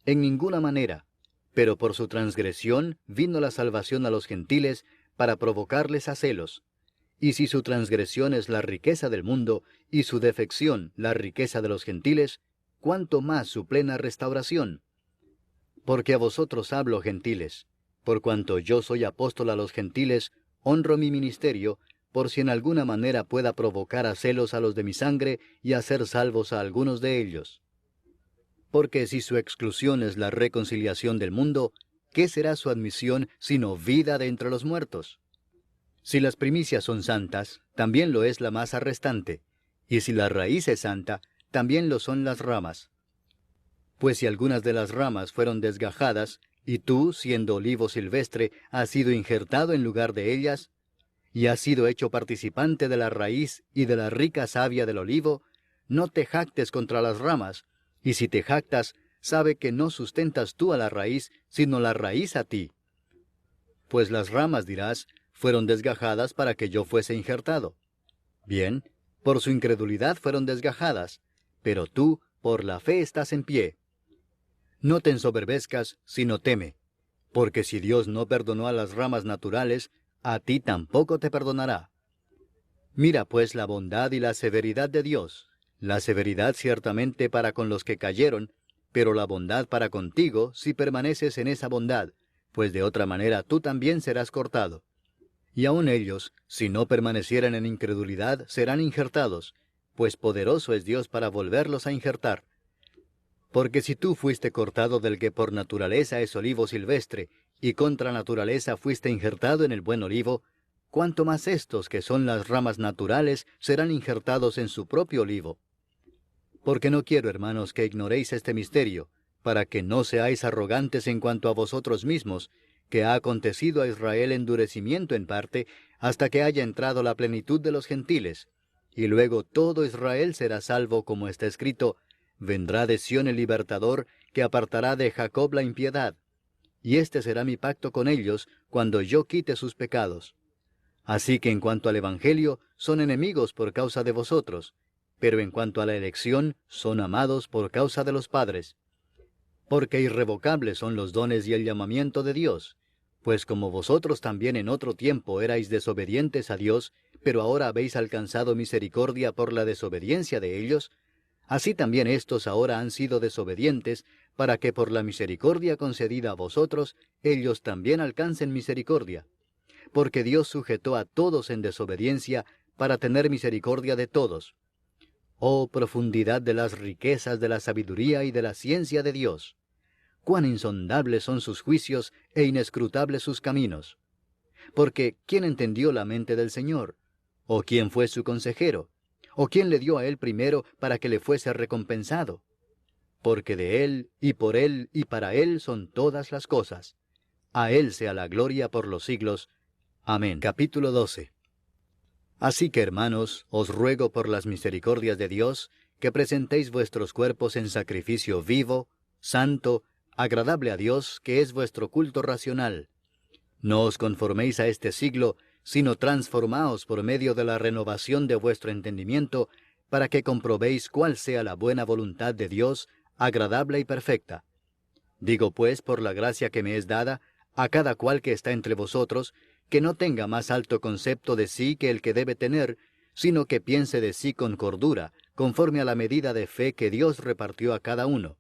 En ninguna manera, pero por su transgresión vino la salvación a los gentiles para provocarles a celos. Y si su transgresión es la riqueza del mundo, y su defección la riqueza de los gentiles, ¿cuánto más su plena restauración? Porque a vosotros hablo, gentiles, por cuanto yo soy apóstol a los gentiles, honro mi ministerio, por si en alguna manera pueda provocar a celos a los de mi sangre y hacer salvos a algunos de ellos. Porque si su exclusión es la reconciliación del mundo, ¿qué será su admisión sino vida de entre los muertos? Si las primicias son santas, también lo es la masa restante, y si la raíz es santa, también lo son las ramas. Pues si algunas de las ramas fueron desgajadas, y tú, siendo olivo silvestre, has sido injertado en lugar de ellas, y has sido hecho participante de la raíz y de la rica savia del olivo, no te jactes contra las ramas, y si te jactas, sabe que no sustentas tú a la raíz, sino la raíz a ti. Pues las ramas, dirás, fueron desgajadas para que yo fuese injertado. Bien, por su incredulidad fueron desgajadas, pero tú, por la fe estás en pie. No te ensoberbezcas, sino teme, porque si Dios no perdonó a las ramas naturales, a ti tampoco te perdonará. Mira pues la bondad y la severidad de Dios, la severidad ciertamente para con los que cayeron, pero la bondad para contigo si permaneces en esa bondad, pues de otra manera tú también serás cortado. Y aun ellos, si no permanecieran en incredulidad, serán injertados, pues poderoso es Dios para volverlos a injertar. Porque si tú fuiste cortado del que por naturaleza es olivo silvestre, y contra naturaleza fuiste injertado en el buen olivo, cuánto más estos que son las ramas naturales serán injertados en su propio olivo. Porque no quiero, hermanos, que ignoréis este misterio, para que no seáis arrogantes en cuanto a vosotros mismos, que ha acontecido a Israel endurecimiento en parte, hasta que haya entrado la plenitud de los gentiles, y luego todo Israel será salvo, como está escrito, vendrá de Sión el libertador, que apartará de Jacob la impiedad. Y este será mi pacto con ellos, cuando yo quite sus pecados. Así que en cuanto al Evangelio, son enemigos por causa de vosotros, pero en cuanto a la elección, son amados por causa de los padres. Porque irrevocables son los dones y el llamamiento de Dios. Pues como vosotros también en otro tiempo erais desobedientes a Dios, pero ahora habéis alcanzado misericordia por la desobediencia de ellos, así también éstos ahora han sido desobedientes, para que por la misericordia concedida a vosotros, ellos también alcancen misericordia. Porque Dios sujetó a todos en desobediencia, para tener misericordia de todos. Oh profundidad de las riquezas de la sabiduría y de la ciencia de Dios. Cuán insondables son sus juicios e inescrutables sus caminos. Porque ¿quién entendió la mente del Señor? ¿O quién fue su consejero? ¿O quién le dio a él primero para que le fuese recompensado? Porque de él, y para él son todas las cosas. A él sea la gloria por los siglos. Amén. Capítulo 12. Así que, hermanos, os ruego por las misericordias de Dios, que presentéis vuestros cuerpos en sacrificio vivo, santo, agradable a Dios, que es vuestro culto racional. No os conforméis a este siglo, sino transformaos por medio de la renovación de vuestro entendimiento, para que comprobéis cuál sea la buena voluntad de Dios, agradable y perfecta. Digo pues, por la gracia que me es dada, a cada cual que está entre vosotros, que no tenga más alto concepto de sí que el que debe tener, sino que piense de sí con cordura, conforme a la medida de fe que Dios repartió a cada uno.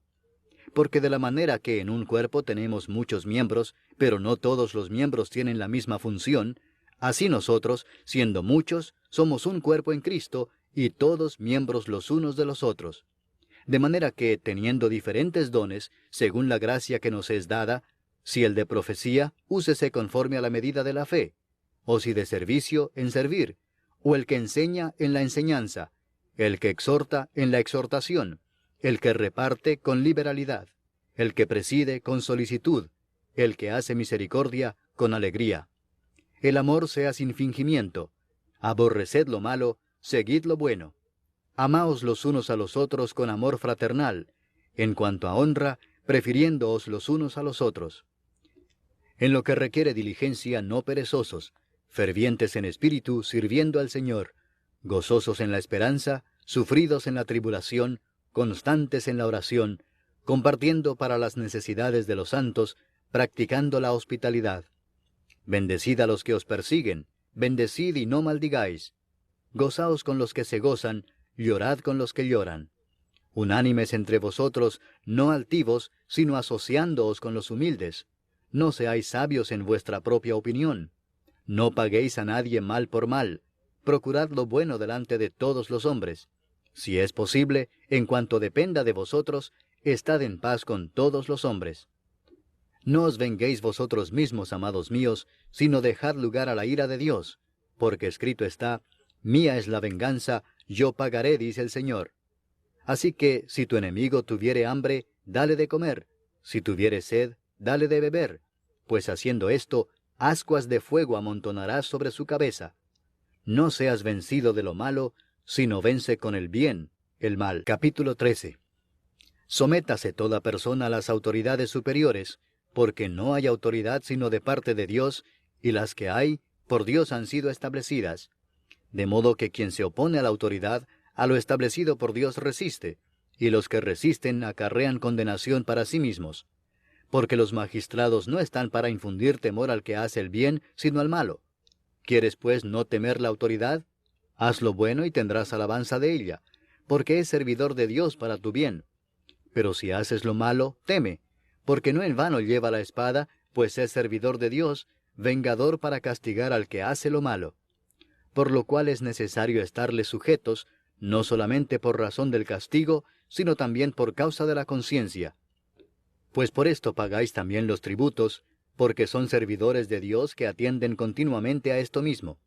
Porque de la manera que en un cuerpo tenemos muchos miembros, pero no todos los miembros tienen la misma función, así nosotros, siendo muchos, somos un cuerpo en Cristo, y todos miembros los unos de los otros. De manera que, teniendo diferentes dones, según la gracia que nos es dada, si el de profecía, úsese conforme a la medida de la fe, o si de servicio, en servir, o el que enseña, en la enseñanza, el que exhorta, en la exhortación, el que reparte, con liberalidad, el que preside, con solicitud, el que hace misericordia, con alegría. El amor sea sin fingimiento. Aborreced lo malo, seguid lo bueno. Amaos los unos a los otros con amor fraternal, en cuanto a honra, prefiriéndoos los unos a los otros. En lo que requiere diligencia, no perezosos, fervientes en espíritu, sirviendo al Señor, gozosos en la esperanza, sufridos en la tribulación, constantes en la oración, compartiendo para las necesidades de los santos, practicando la hospitalidad. Bendecid a los que os persiguen, bendecid y no maldigáis. Gozaos con los que se gozan, llorad con los que lloran. Unánimes entre vosotros, no altivos, sino asociándoos con los humildes. No seáis sabios en vuestra propia opinión. No paguéis a nadie mal por mal. Procurad lo bueno delante de todos los hombres. Si es posible, en cuanto dependa de vosotros, estad en paz con todos los hombres. No os venguéis vosotros mismos, amados míos, sino dejad lugar a la ira de Dios, porque escrito está, mía es la venganza, yo pagaré, dice el Señor. Así que, si tu enemigo tuviere hambre, dale de comer, si tuviere sed, dale de beber, pues haciendo esto, ascuas de fuego amontonarás sobre su cabeza. No seas vencido de lo malo, sino vence con el bien el mal. Capítulo 13. Sométase toda persona a las autoridades superiores, porque no hay autoridad sino de parte de Dios, y las que hay, por Dios han sido establecidas. De modo que quien se opone a la autoridad, a lo establecido por Dios resiste, y los que resisten acarrean condenación para sí mismos. Porque los magistrados no están para infundir temor al que hace el bien, sino al malo. ¿Quieres pues no temer la autoridad? Haz lo bueno y tendrás alabanza de ella, porque es servidor de Dios para tu bien. Pero si haces lo malo, teme, porque no en vano lleva la espada, pues es servidor de Dios, vengador para castigar al que hace lo malo. Por lo cual es necesario estarles sujetos, no solamente por razón del castigo, sino también por causa de la conciencia. Pues por esto pagáis también los tributos, porque son servidores de Dios que atienden continuamente a esto mismo.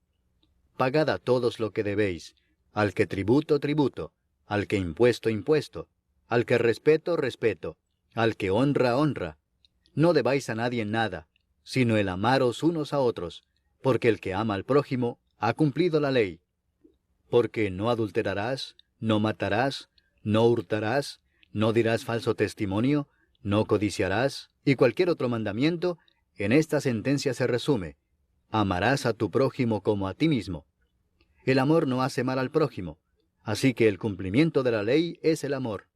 Pagad a todos lo que debéis, al que tributo, tributo, al que impuesto, impuesto, al que respeto, respeto, al que honra, honra. No debáis a nadie nada, sino el amaros unos a otros, porque el que ama al prójimo ha cumplido la ley. Porque no adulterarás, no matarás, no hurtarás, no dirás falso testimonio, no codiciarás, y cualquier otro mandamiento, en esta sentencia se resume: amarás a tu prójimo como a ti mismo. El amor no hace mal al prójimo, así que el cumplimiento de la ley es el amor.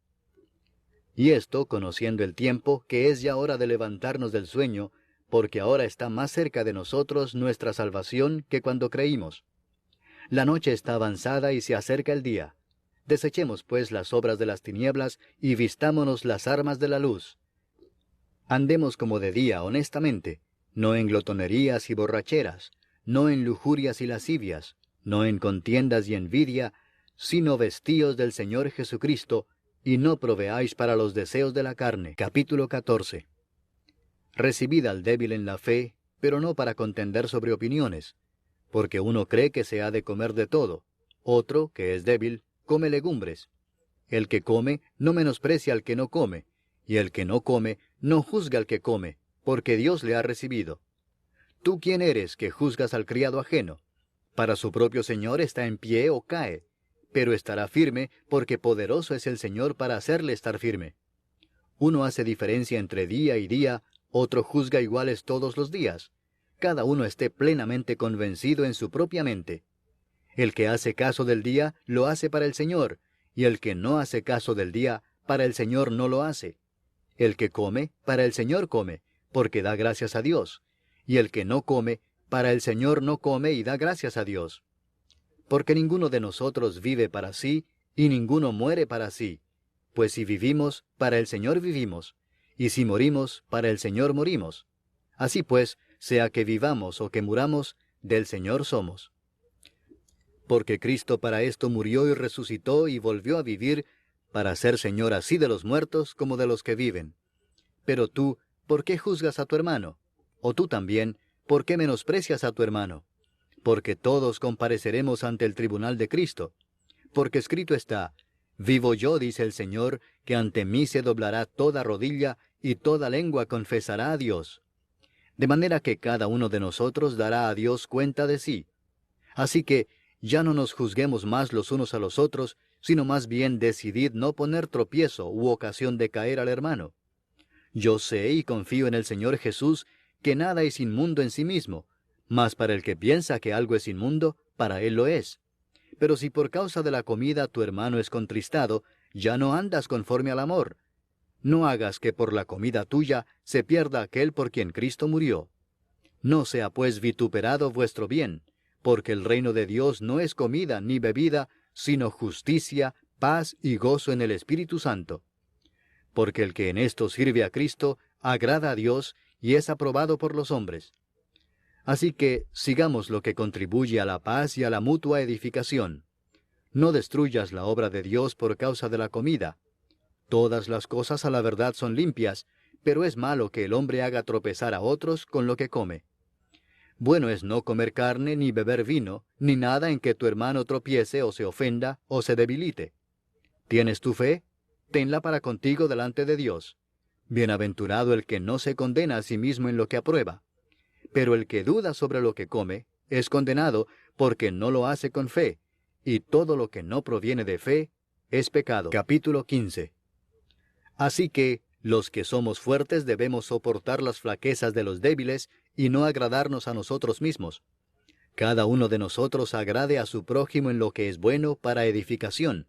Y esto, conociendo el tiempo, que es ya hora de levantarnos del sueño, porque ahora está más cerca de nosotros nuestra salvación que cuando creímos. La noche está avanzada y se acerca el día. Desechemos pues las obras de las tinieblas y vistámonos las armas de la luz. Andemos como de día honestamente, no en glotonerías y borracheras, no en lujurias y lascivias, no en contiendas y envidia, sino vestíos del Señor Jesucristo, y no proveáis para los deseos de la carne. Capítulo 14. Recibid al débil en la fe, pero no para contender sobre opiniones, porque uno cree que se ha de comer de todo, otro, que es débil, come legumbres. El que come no menosprecia al que no come, y el que no come no juzga al que come, porque Dios le ha recibido. ¿Tú quién eres que juzgas al criado ajeno? Para su propio Señor está en pie o cae, pero estará firme, porque poderoso es el Señor para hacerle estar firme. Uno hace diferencia entre día y día, otro juzga iguales todos los días. Cada uno esté plenamente convencido en su propia mente. El que hace caso del día, lo hace para el Señor, y el que no hace caso del día, para el Señor no lo hace. El que come, para el Señor come, porque da gracias a Dios, y el que no come, para el Señor no come y da gracias a Dios. Porque ninguno de nosotros vive para sí, y ninguno muere para sí. Pues si vivimos, para el Señor vivimos, y si morimos, para el Señor morimos. Así pues, sea que vivamos o que muramos, del Señor somos. Porque Cristo para esto murió y resucitó y volvió a vivir, para ser Señor así de los muertos como de los que viven. Pero tú, ¿por qué juzgas a tu hermano? O tú también, ¿por qué menosprecias a tu hermano? Porque todos compareceremos ante el tribunal de Cristo. Porque escrito está: vivo yo, dice el Señor, que ante mí se doblará toda rodilla, y toda lengua confesará a Dios. De manera que cada uno de nosotros dará a Dios cuenta de sí. Así que ya no nos juzguemos más los unos a los otros, sino más bien decidid no poner tropiezo u ocasión de caer al hermano. Yo sé y confío en el Señor Jesús que nada es inmundo en sí mismo, mas para el que piensa que algo es inmundo, para él lo es. Pero si por causa de la comida tu hermano es contristado, ya no andas conforme al amor. No hagas que por la comida tuya se pierda aquel por quien Cristo murió. No sea pues vituperado vuestro bien, porque el reino de Dios no es comida ni bebida, sino justicia, paz y gozo en el Espíritu Santo. Porque el que en esto sirve a Cristo, agrada a Dios y es aprobado por los hombres. Así que sigamos lo que contribuye a la paz y a la mutua edificación. No destruyas la obra de Dios por causa de la comida. Todas las cosas a la verdad son limpias, pero es malo que el hombre haga tropezar a otros con lo que come. Bueno es no comer carne ni beber vino, ni nada en que tu hermano tropiece o se ofenda o se debilite. ¿Tienes tu fe? Tenla para contigo delante de Dios. Bienaventurado el que no se condena a sí mismo en lo que aprueba. Pero el que duda sobre lo que come, es condenado porque no lo hace con fe, y todo lo que no proviene de fe es pecado. Capítulo 15. Así que, los que somos fuertes debemos soportar las flaquezas de los débiles y no agradarnos a nosotros mismos. Cada uno de nosotros agrade a su prójimo en lo que es bueno para edificación.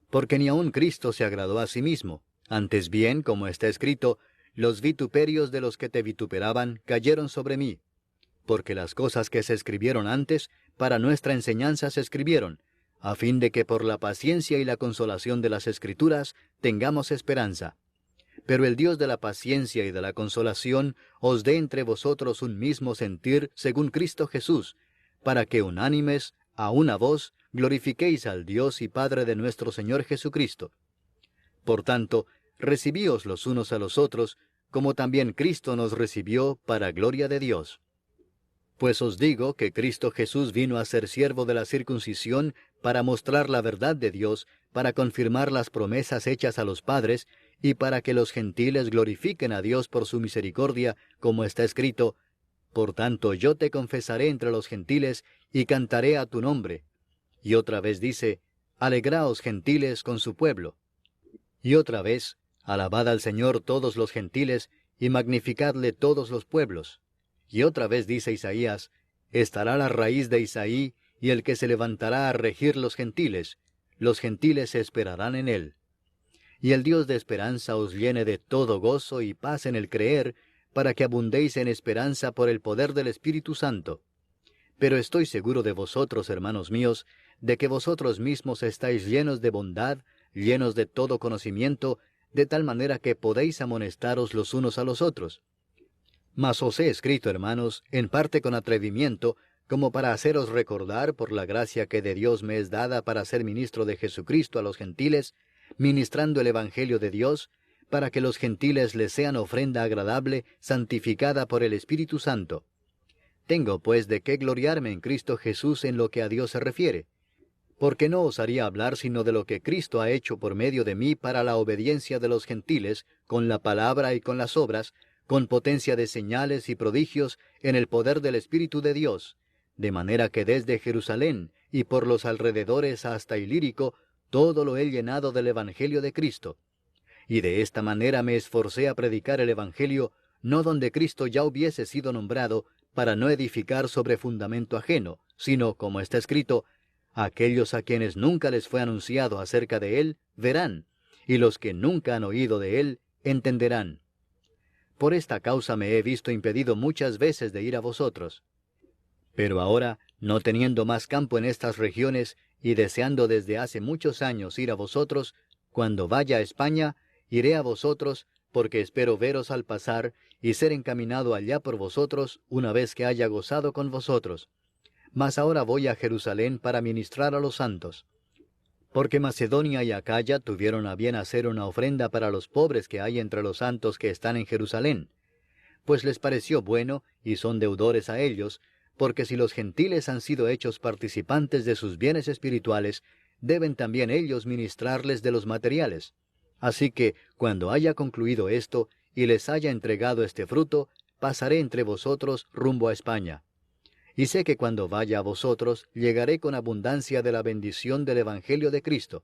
Porque ni aun Cristo se agradó a sí mismo. Antes bien, como está escrito, los vituperios de los que te vituperaban cayeron sobre mí. Porque las cosas que se escribieron antes, para nuestra enseñanza se escribieron, a fin de que por la paciencia y la consolación de las Escrituras tengamos esperanza. Pero el Dios de la paciencia y de la consolación os dé entre vosotros un mismo sentir según Cristo Jesús, para que unánimes, a una voz, glorifiquéis al Dios y Padre de nuestro Señor Jesucristo. Por tanto, recibíos los unos a los otros, como también Cristo nos recibió para gloria de Dios. Pues os digo que Cristo Jesús vino a ser siervo de la circuncisión para mostrar la verdad de Dios, para confirmar las promesas hechas a los padres, y para que los gentiles glorifiquen a Dios por su misericordia, como está escrito: por tanto yo te confesaré entre los gentiles, y cantaré a tu nombre. Y otra vez dice: alegraos gentiles con su pueblo. Y otra vez, alabad al Señor todos los gentiles, y magnificadle todos los pueblos. Y otra vez dice Isaías, estará la raíz de Isaí, y el que se levantará a regir los gentiles se esperarán en él. Y el Dios de esperanza os llene de todo gozo y paz en el creer, para que abundéis en esperanza por el poder del Espíritu Santo. Pero estoy seguro de vosotros, hermanos míos, de que vosotros mismos estáis llenos de bondad, llenos de todo conocimiento, de tal manera que podéis amonestaros los unos a los otros. Mas os he escrito, hermanos, en parte con atrevimiento, como para haceros recordar, por la gracia que de Dios me es dada para ser ministro de Jesucristo a los gentiles, ministrando el Evangelio de Dios, para que los gentiles les sean ofrenda agradable, santificada por el Espíritu Santo. Tengo pues de qué gloriarme en Cristo Jesús en lo que a Dios se refiere, porque no osaría hablar sino de lo que Cristo ha hecho por medio de mí para la obediencia de los gentiles, con la palabra y con las obras, con potencia de señales y prodigios, en el poder del Espíritu de Dios, de manera que desde Jerusalén y por los alrededores hasta Ilírico, todo lo he llenado del Evangelio de Cristo. Y de esta manera me esforcé a predicar el Evangelio, no donde Cristo ya hubiese sido nombrado, para no edificar sobre fundamento ajeno, sino, como está escrito, aquellos a quienes nunca les fue anunciado acerca de él, verán, y los que nunca han oído de él, entenderán. Por esta causa me he visto impedido muchas veces de ir a vosotros. Pero ahora, no teniendo más campo en estas regiones, y deseando desde hace muchos años ir a vosotros, cuando vaya a España, iré a vosotros, porque espero veros al pasar, y ser encaminado allá por vosotros, una vez que haya gozado con vosotros. Mas ahora voy a Jerusalén para ministrar a los santos. Porque Macedonia y Acaya tuvieron a bien hacer una ofrenda para los pobres que hay entre los santos que están en Jerusalén. Pues les pareció bueno, y son deudores a ellos, porque si los gentiles han sido hechos participantes de sus bienes espirituales, deben también ellos ministrarles de los materiales. Así que, cuando haya concluido esto, y les haya entregado este fruto, pasaré entre vosotros rumbo a España. Y sé que cuando vaya a vosotros, llegaré con abundancia de la bendición del Evangelio de Cristo.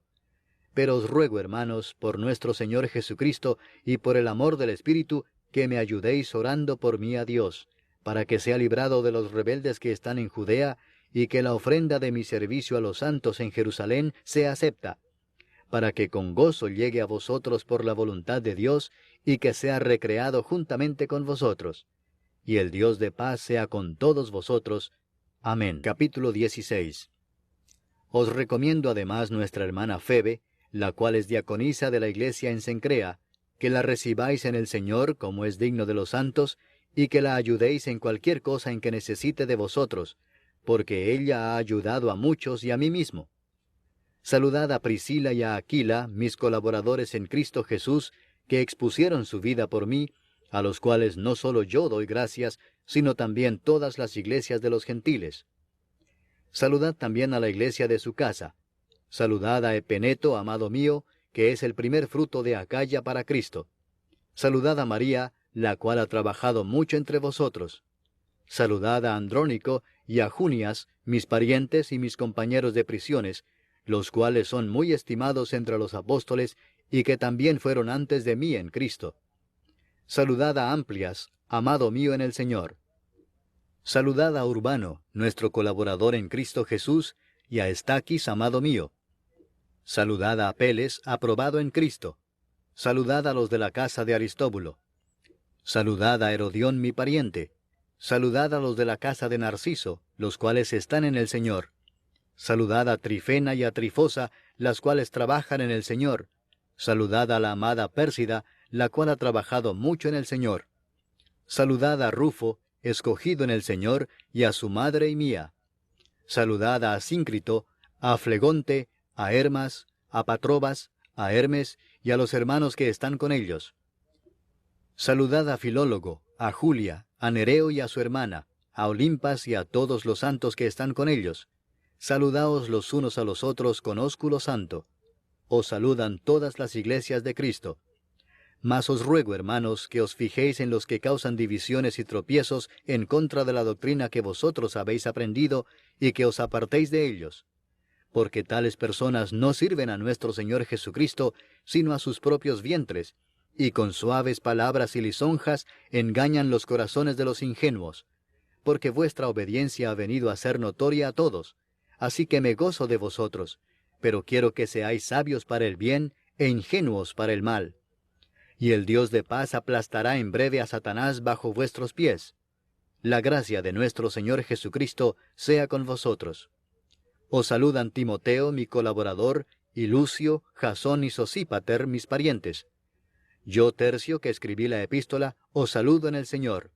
Pero os ruego, hermanos, por nuestro Señor Jesucristo, y por el amor del Espíritu, que me ayudéis orando por mí a Dios, para que sea librado de los rebeldes que están en Judea, y que la ofrenda de mi servicio a los santos en Jerusalén sea acepta, para que con gozo llegue a vosotros por la voluntad de Dios, y que sea recreado juntamente con vosotros. Y el Dios de paz sea con todos vosotros. Amén. Capítulo 16. Os recomiendo además nuestra hermana Febe, la cual es diaconisa de la iglesia en Cencrea, que la recibáis en el Señor como es digno de los santos, y que la ayudéis en cualquier cosa en que necesite de vosotros, porque ella ha ayudado a muchos y a mí mismo. Saludad a Priscila y a Aquila, mis colaboradores en Cristo Jesús, que expusieron su vida por mí, a los cuales no solo yo doy gracias, sino también todas las iglesias de los gentiles. Saludad también a la iglesia de su casa. Saludad a Epeneto, amado mío, que es el primer fruto de Acaya para Cristo. Saludad a María, la cual ha trabajado mucho entre vosotros. Saludad a Andrónico y a Junias, mis parientes y mis compañeros de prisiones, los cuales son muy estimados entre los apóstoles, y que también fueron antes de mí en Cristo. Saludad a Amplias, amado mío en el Señor. Saludad a Urbano, nuestro colaborador en Cristo Jesús, y a Estaquis, amado mío. Saludad a Apeles, aprobado en Cristo. Saludad a los de la casa de Aristóbulo. Saludad a Herodión, mi pariente. Saludad a los de la casa de Narciso, los cuales están en el Señor. Saludad a Trifena y a Trifosa, las cuales trabajan en el Señor. Saludad a la amada Pérsida, la cual ha trabajado mucho en el Señor. Saludad a Rufo, escogido en el Señor, y a su madre y mía. Saludad a Asíncrito, a Flegonte, a Hermas, a Patrobas, a Hermes, y a los hermanos que están con ellos. Saludad a Filólogo, a Julia, a Nereo y a su hermana, a Olimpas y a todos los santos que están con ellos. Saludaos los unos a los otros con ósculo santo. Os saludan todas las iglesias de Cristo. Mas os ruego, hermanos, que os fijéis en los que causan divisiones y tropiezos en contra de la doctrina que vosotros habéis aprendido, y que os apartéis de ellos. porque tales personas no sirven a nuestro Señor Jesucristo, sino a sus propios vientres, y con suaves palabras y lisonjas engañan los corazones de los ingenuos. Porque vuestra obediencia ha venido a ser notoria a todos, así que me gozo de vosotros, pero quiero que seáis sabios para el bien e ingenuos para el mal. Y el Dios de paz aplastará en breve a Satanás bajo vuestros pies. La gracia de nuestro Señor Jesucristo sea con vosotros. Os saludan Timoteo, mi colaborador, y Lucio, Jasón y Sosípater, mis parientes. Yo, Tercio, que escribí la epístola, os saludo en el Señor.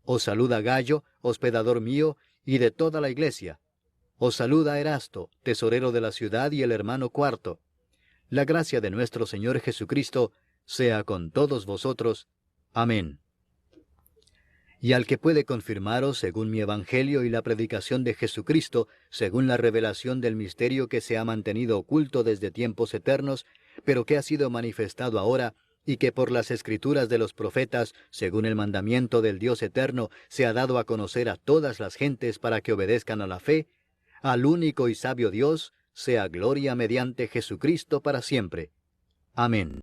Os saluda Gayo, hospedador mío, y de toda la iglesia. Os saluda Erasto, tesorero de la ciudad, y el hermano Cuarto. La gracia de nuestro Señor Jesucristo sea con todos vosotros. Amén. Y al que puede confirmaros según mi evangelio y la predicación de Jesucristo, según la revelación del misterio que se ha mantenido oculto desde tiempos eternos, pero que ha sido manifestado ahora, y que por las escrituras de los profetas, según el mandamiento del Dios eterno, se ha dado a conocer a todas las gentes para que obedezcan a la fe, al único y sabio Dios, sea gloria mediante Jesucristo para siempre. Amén.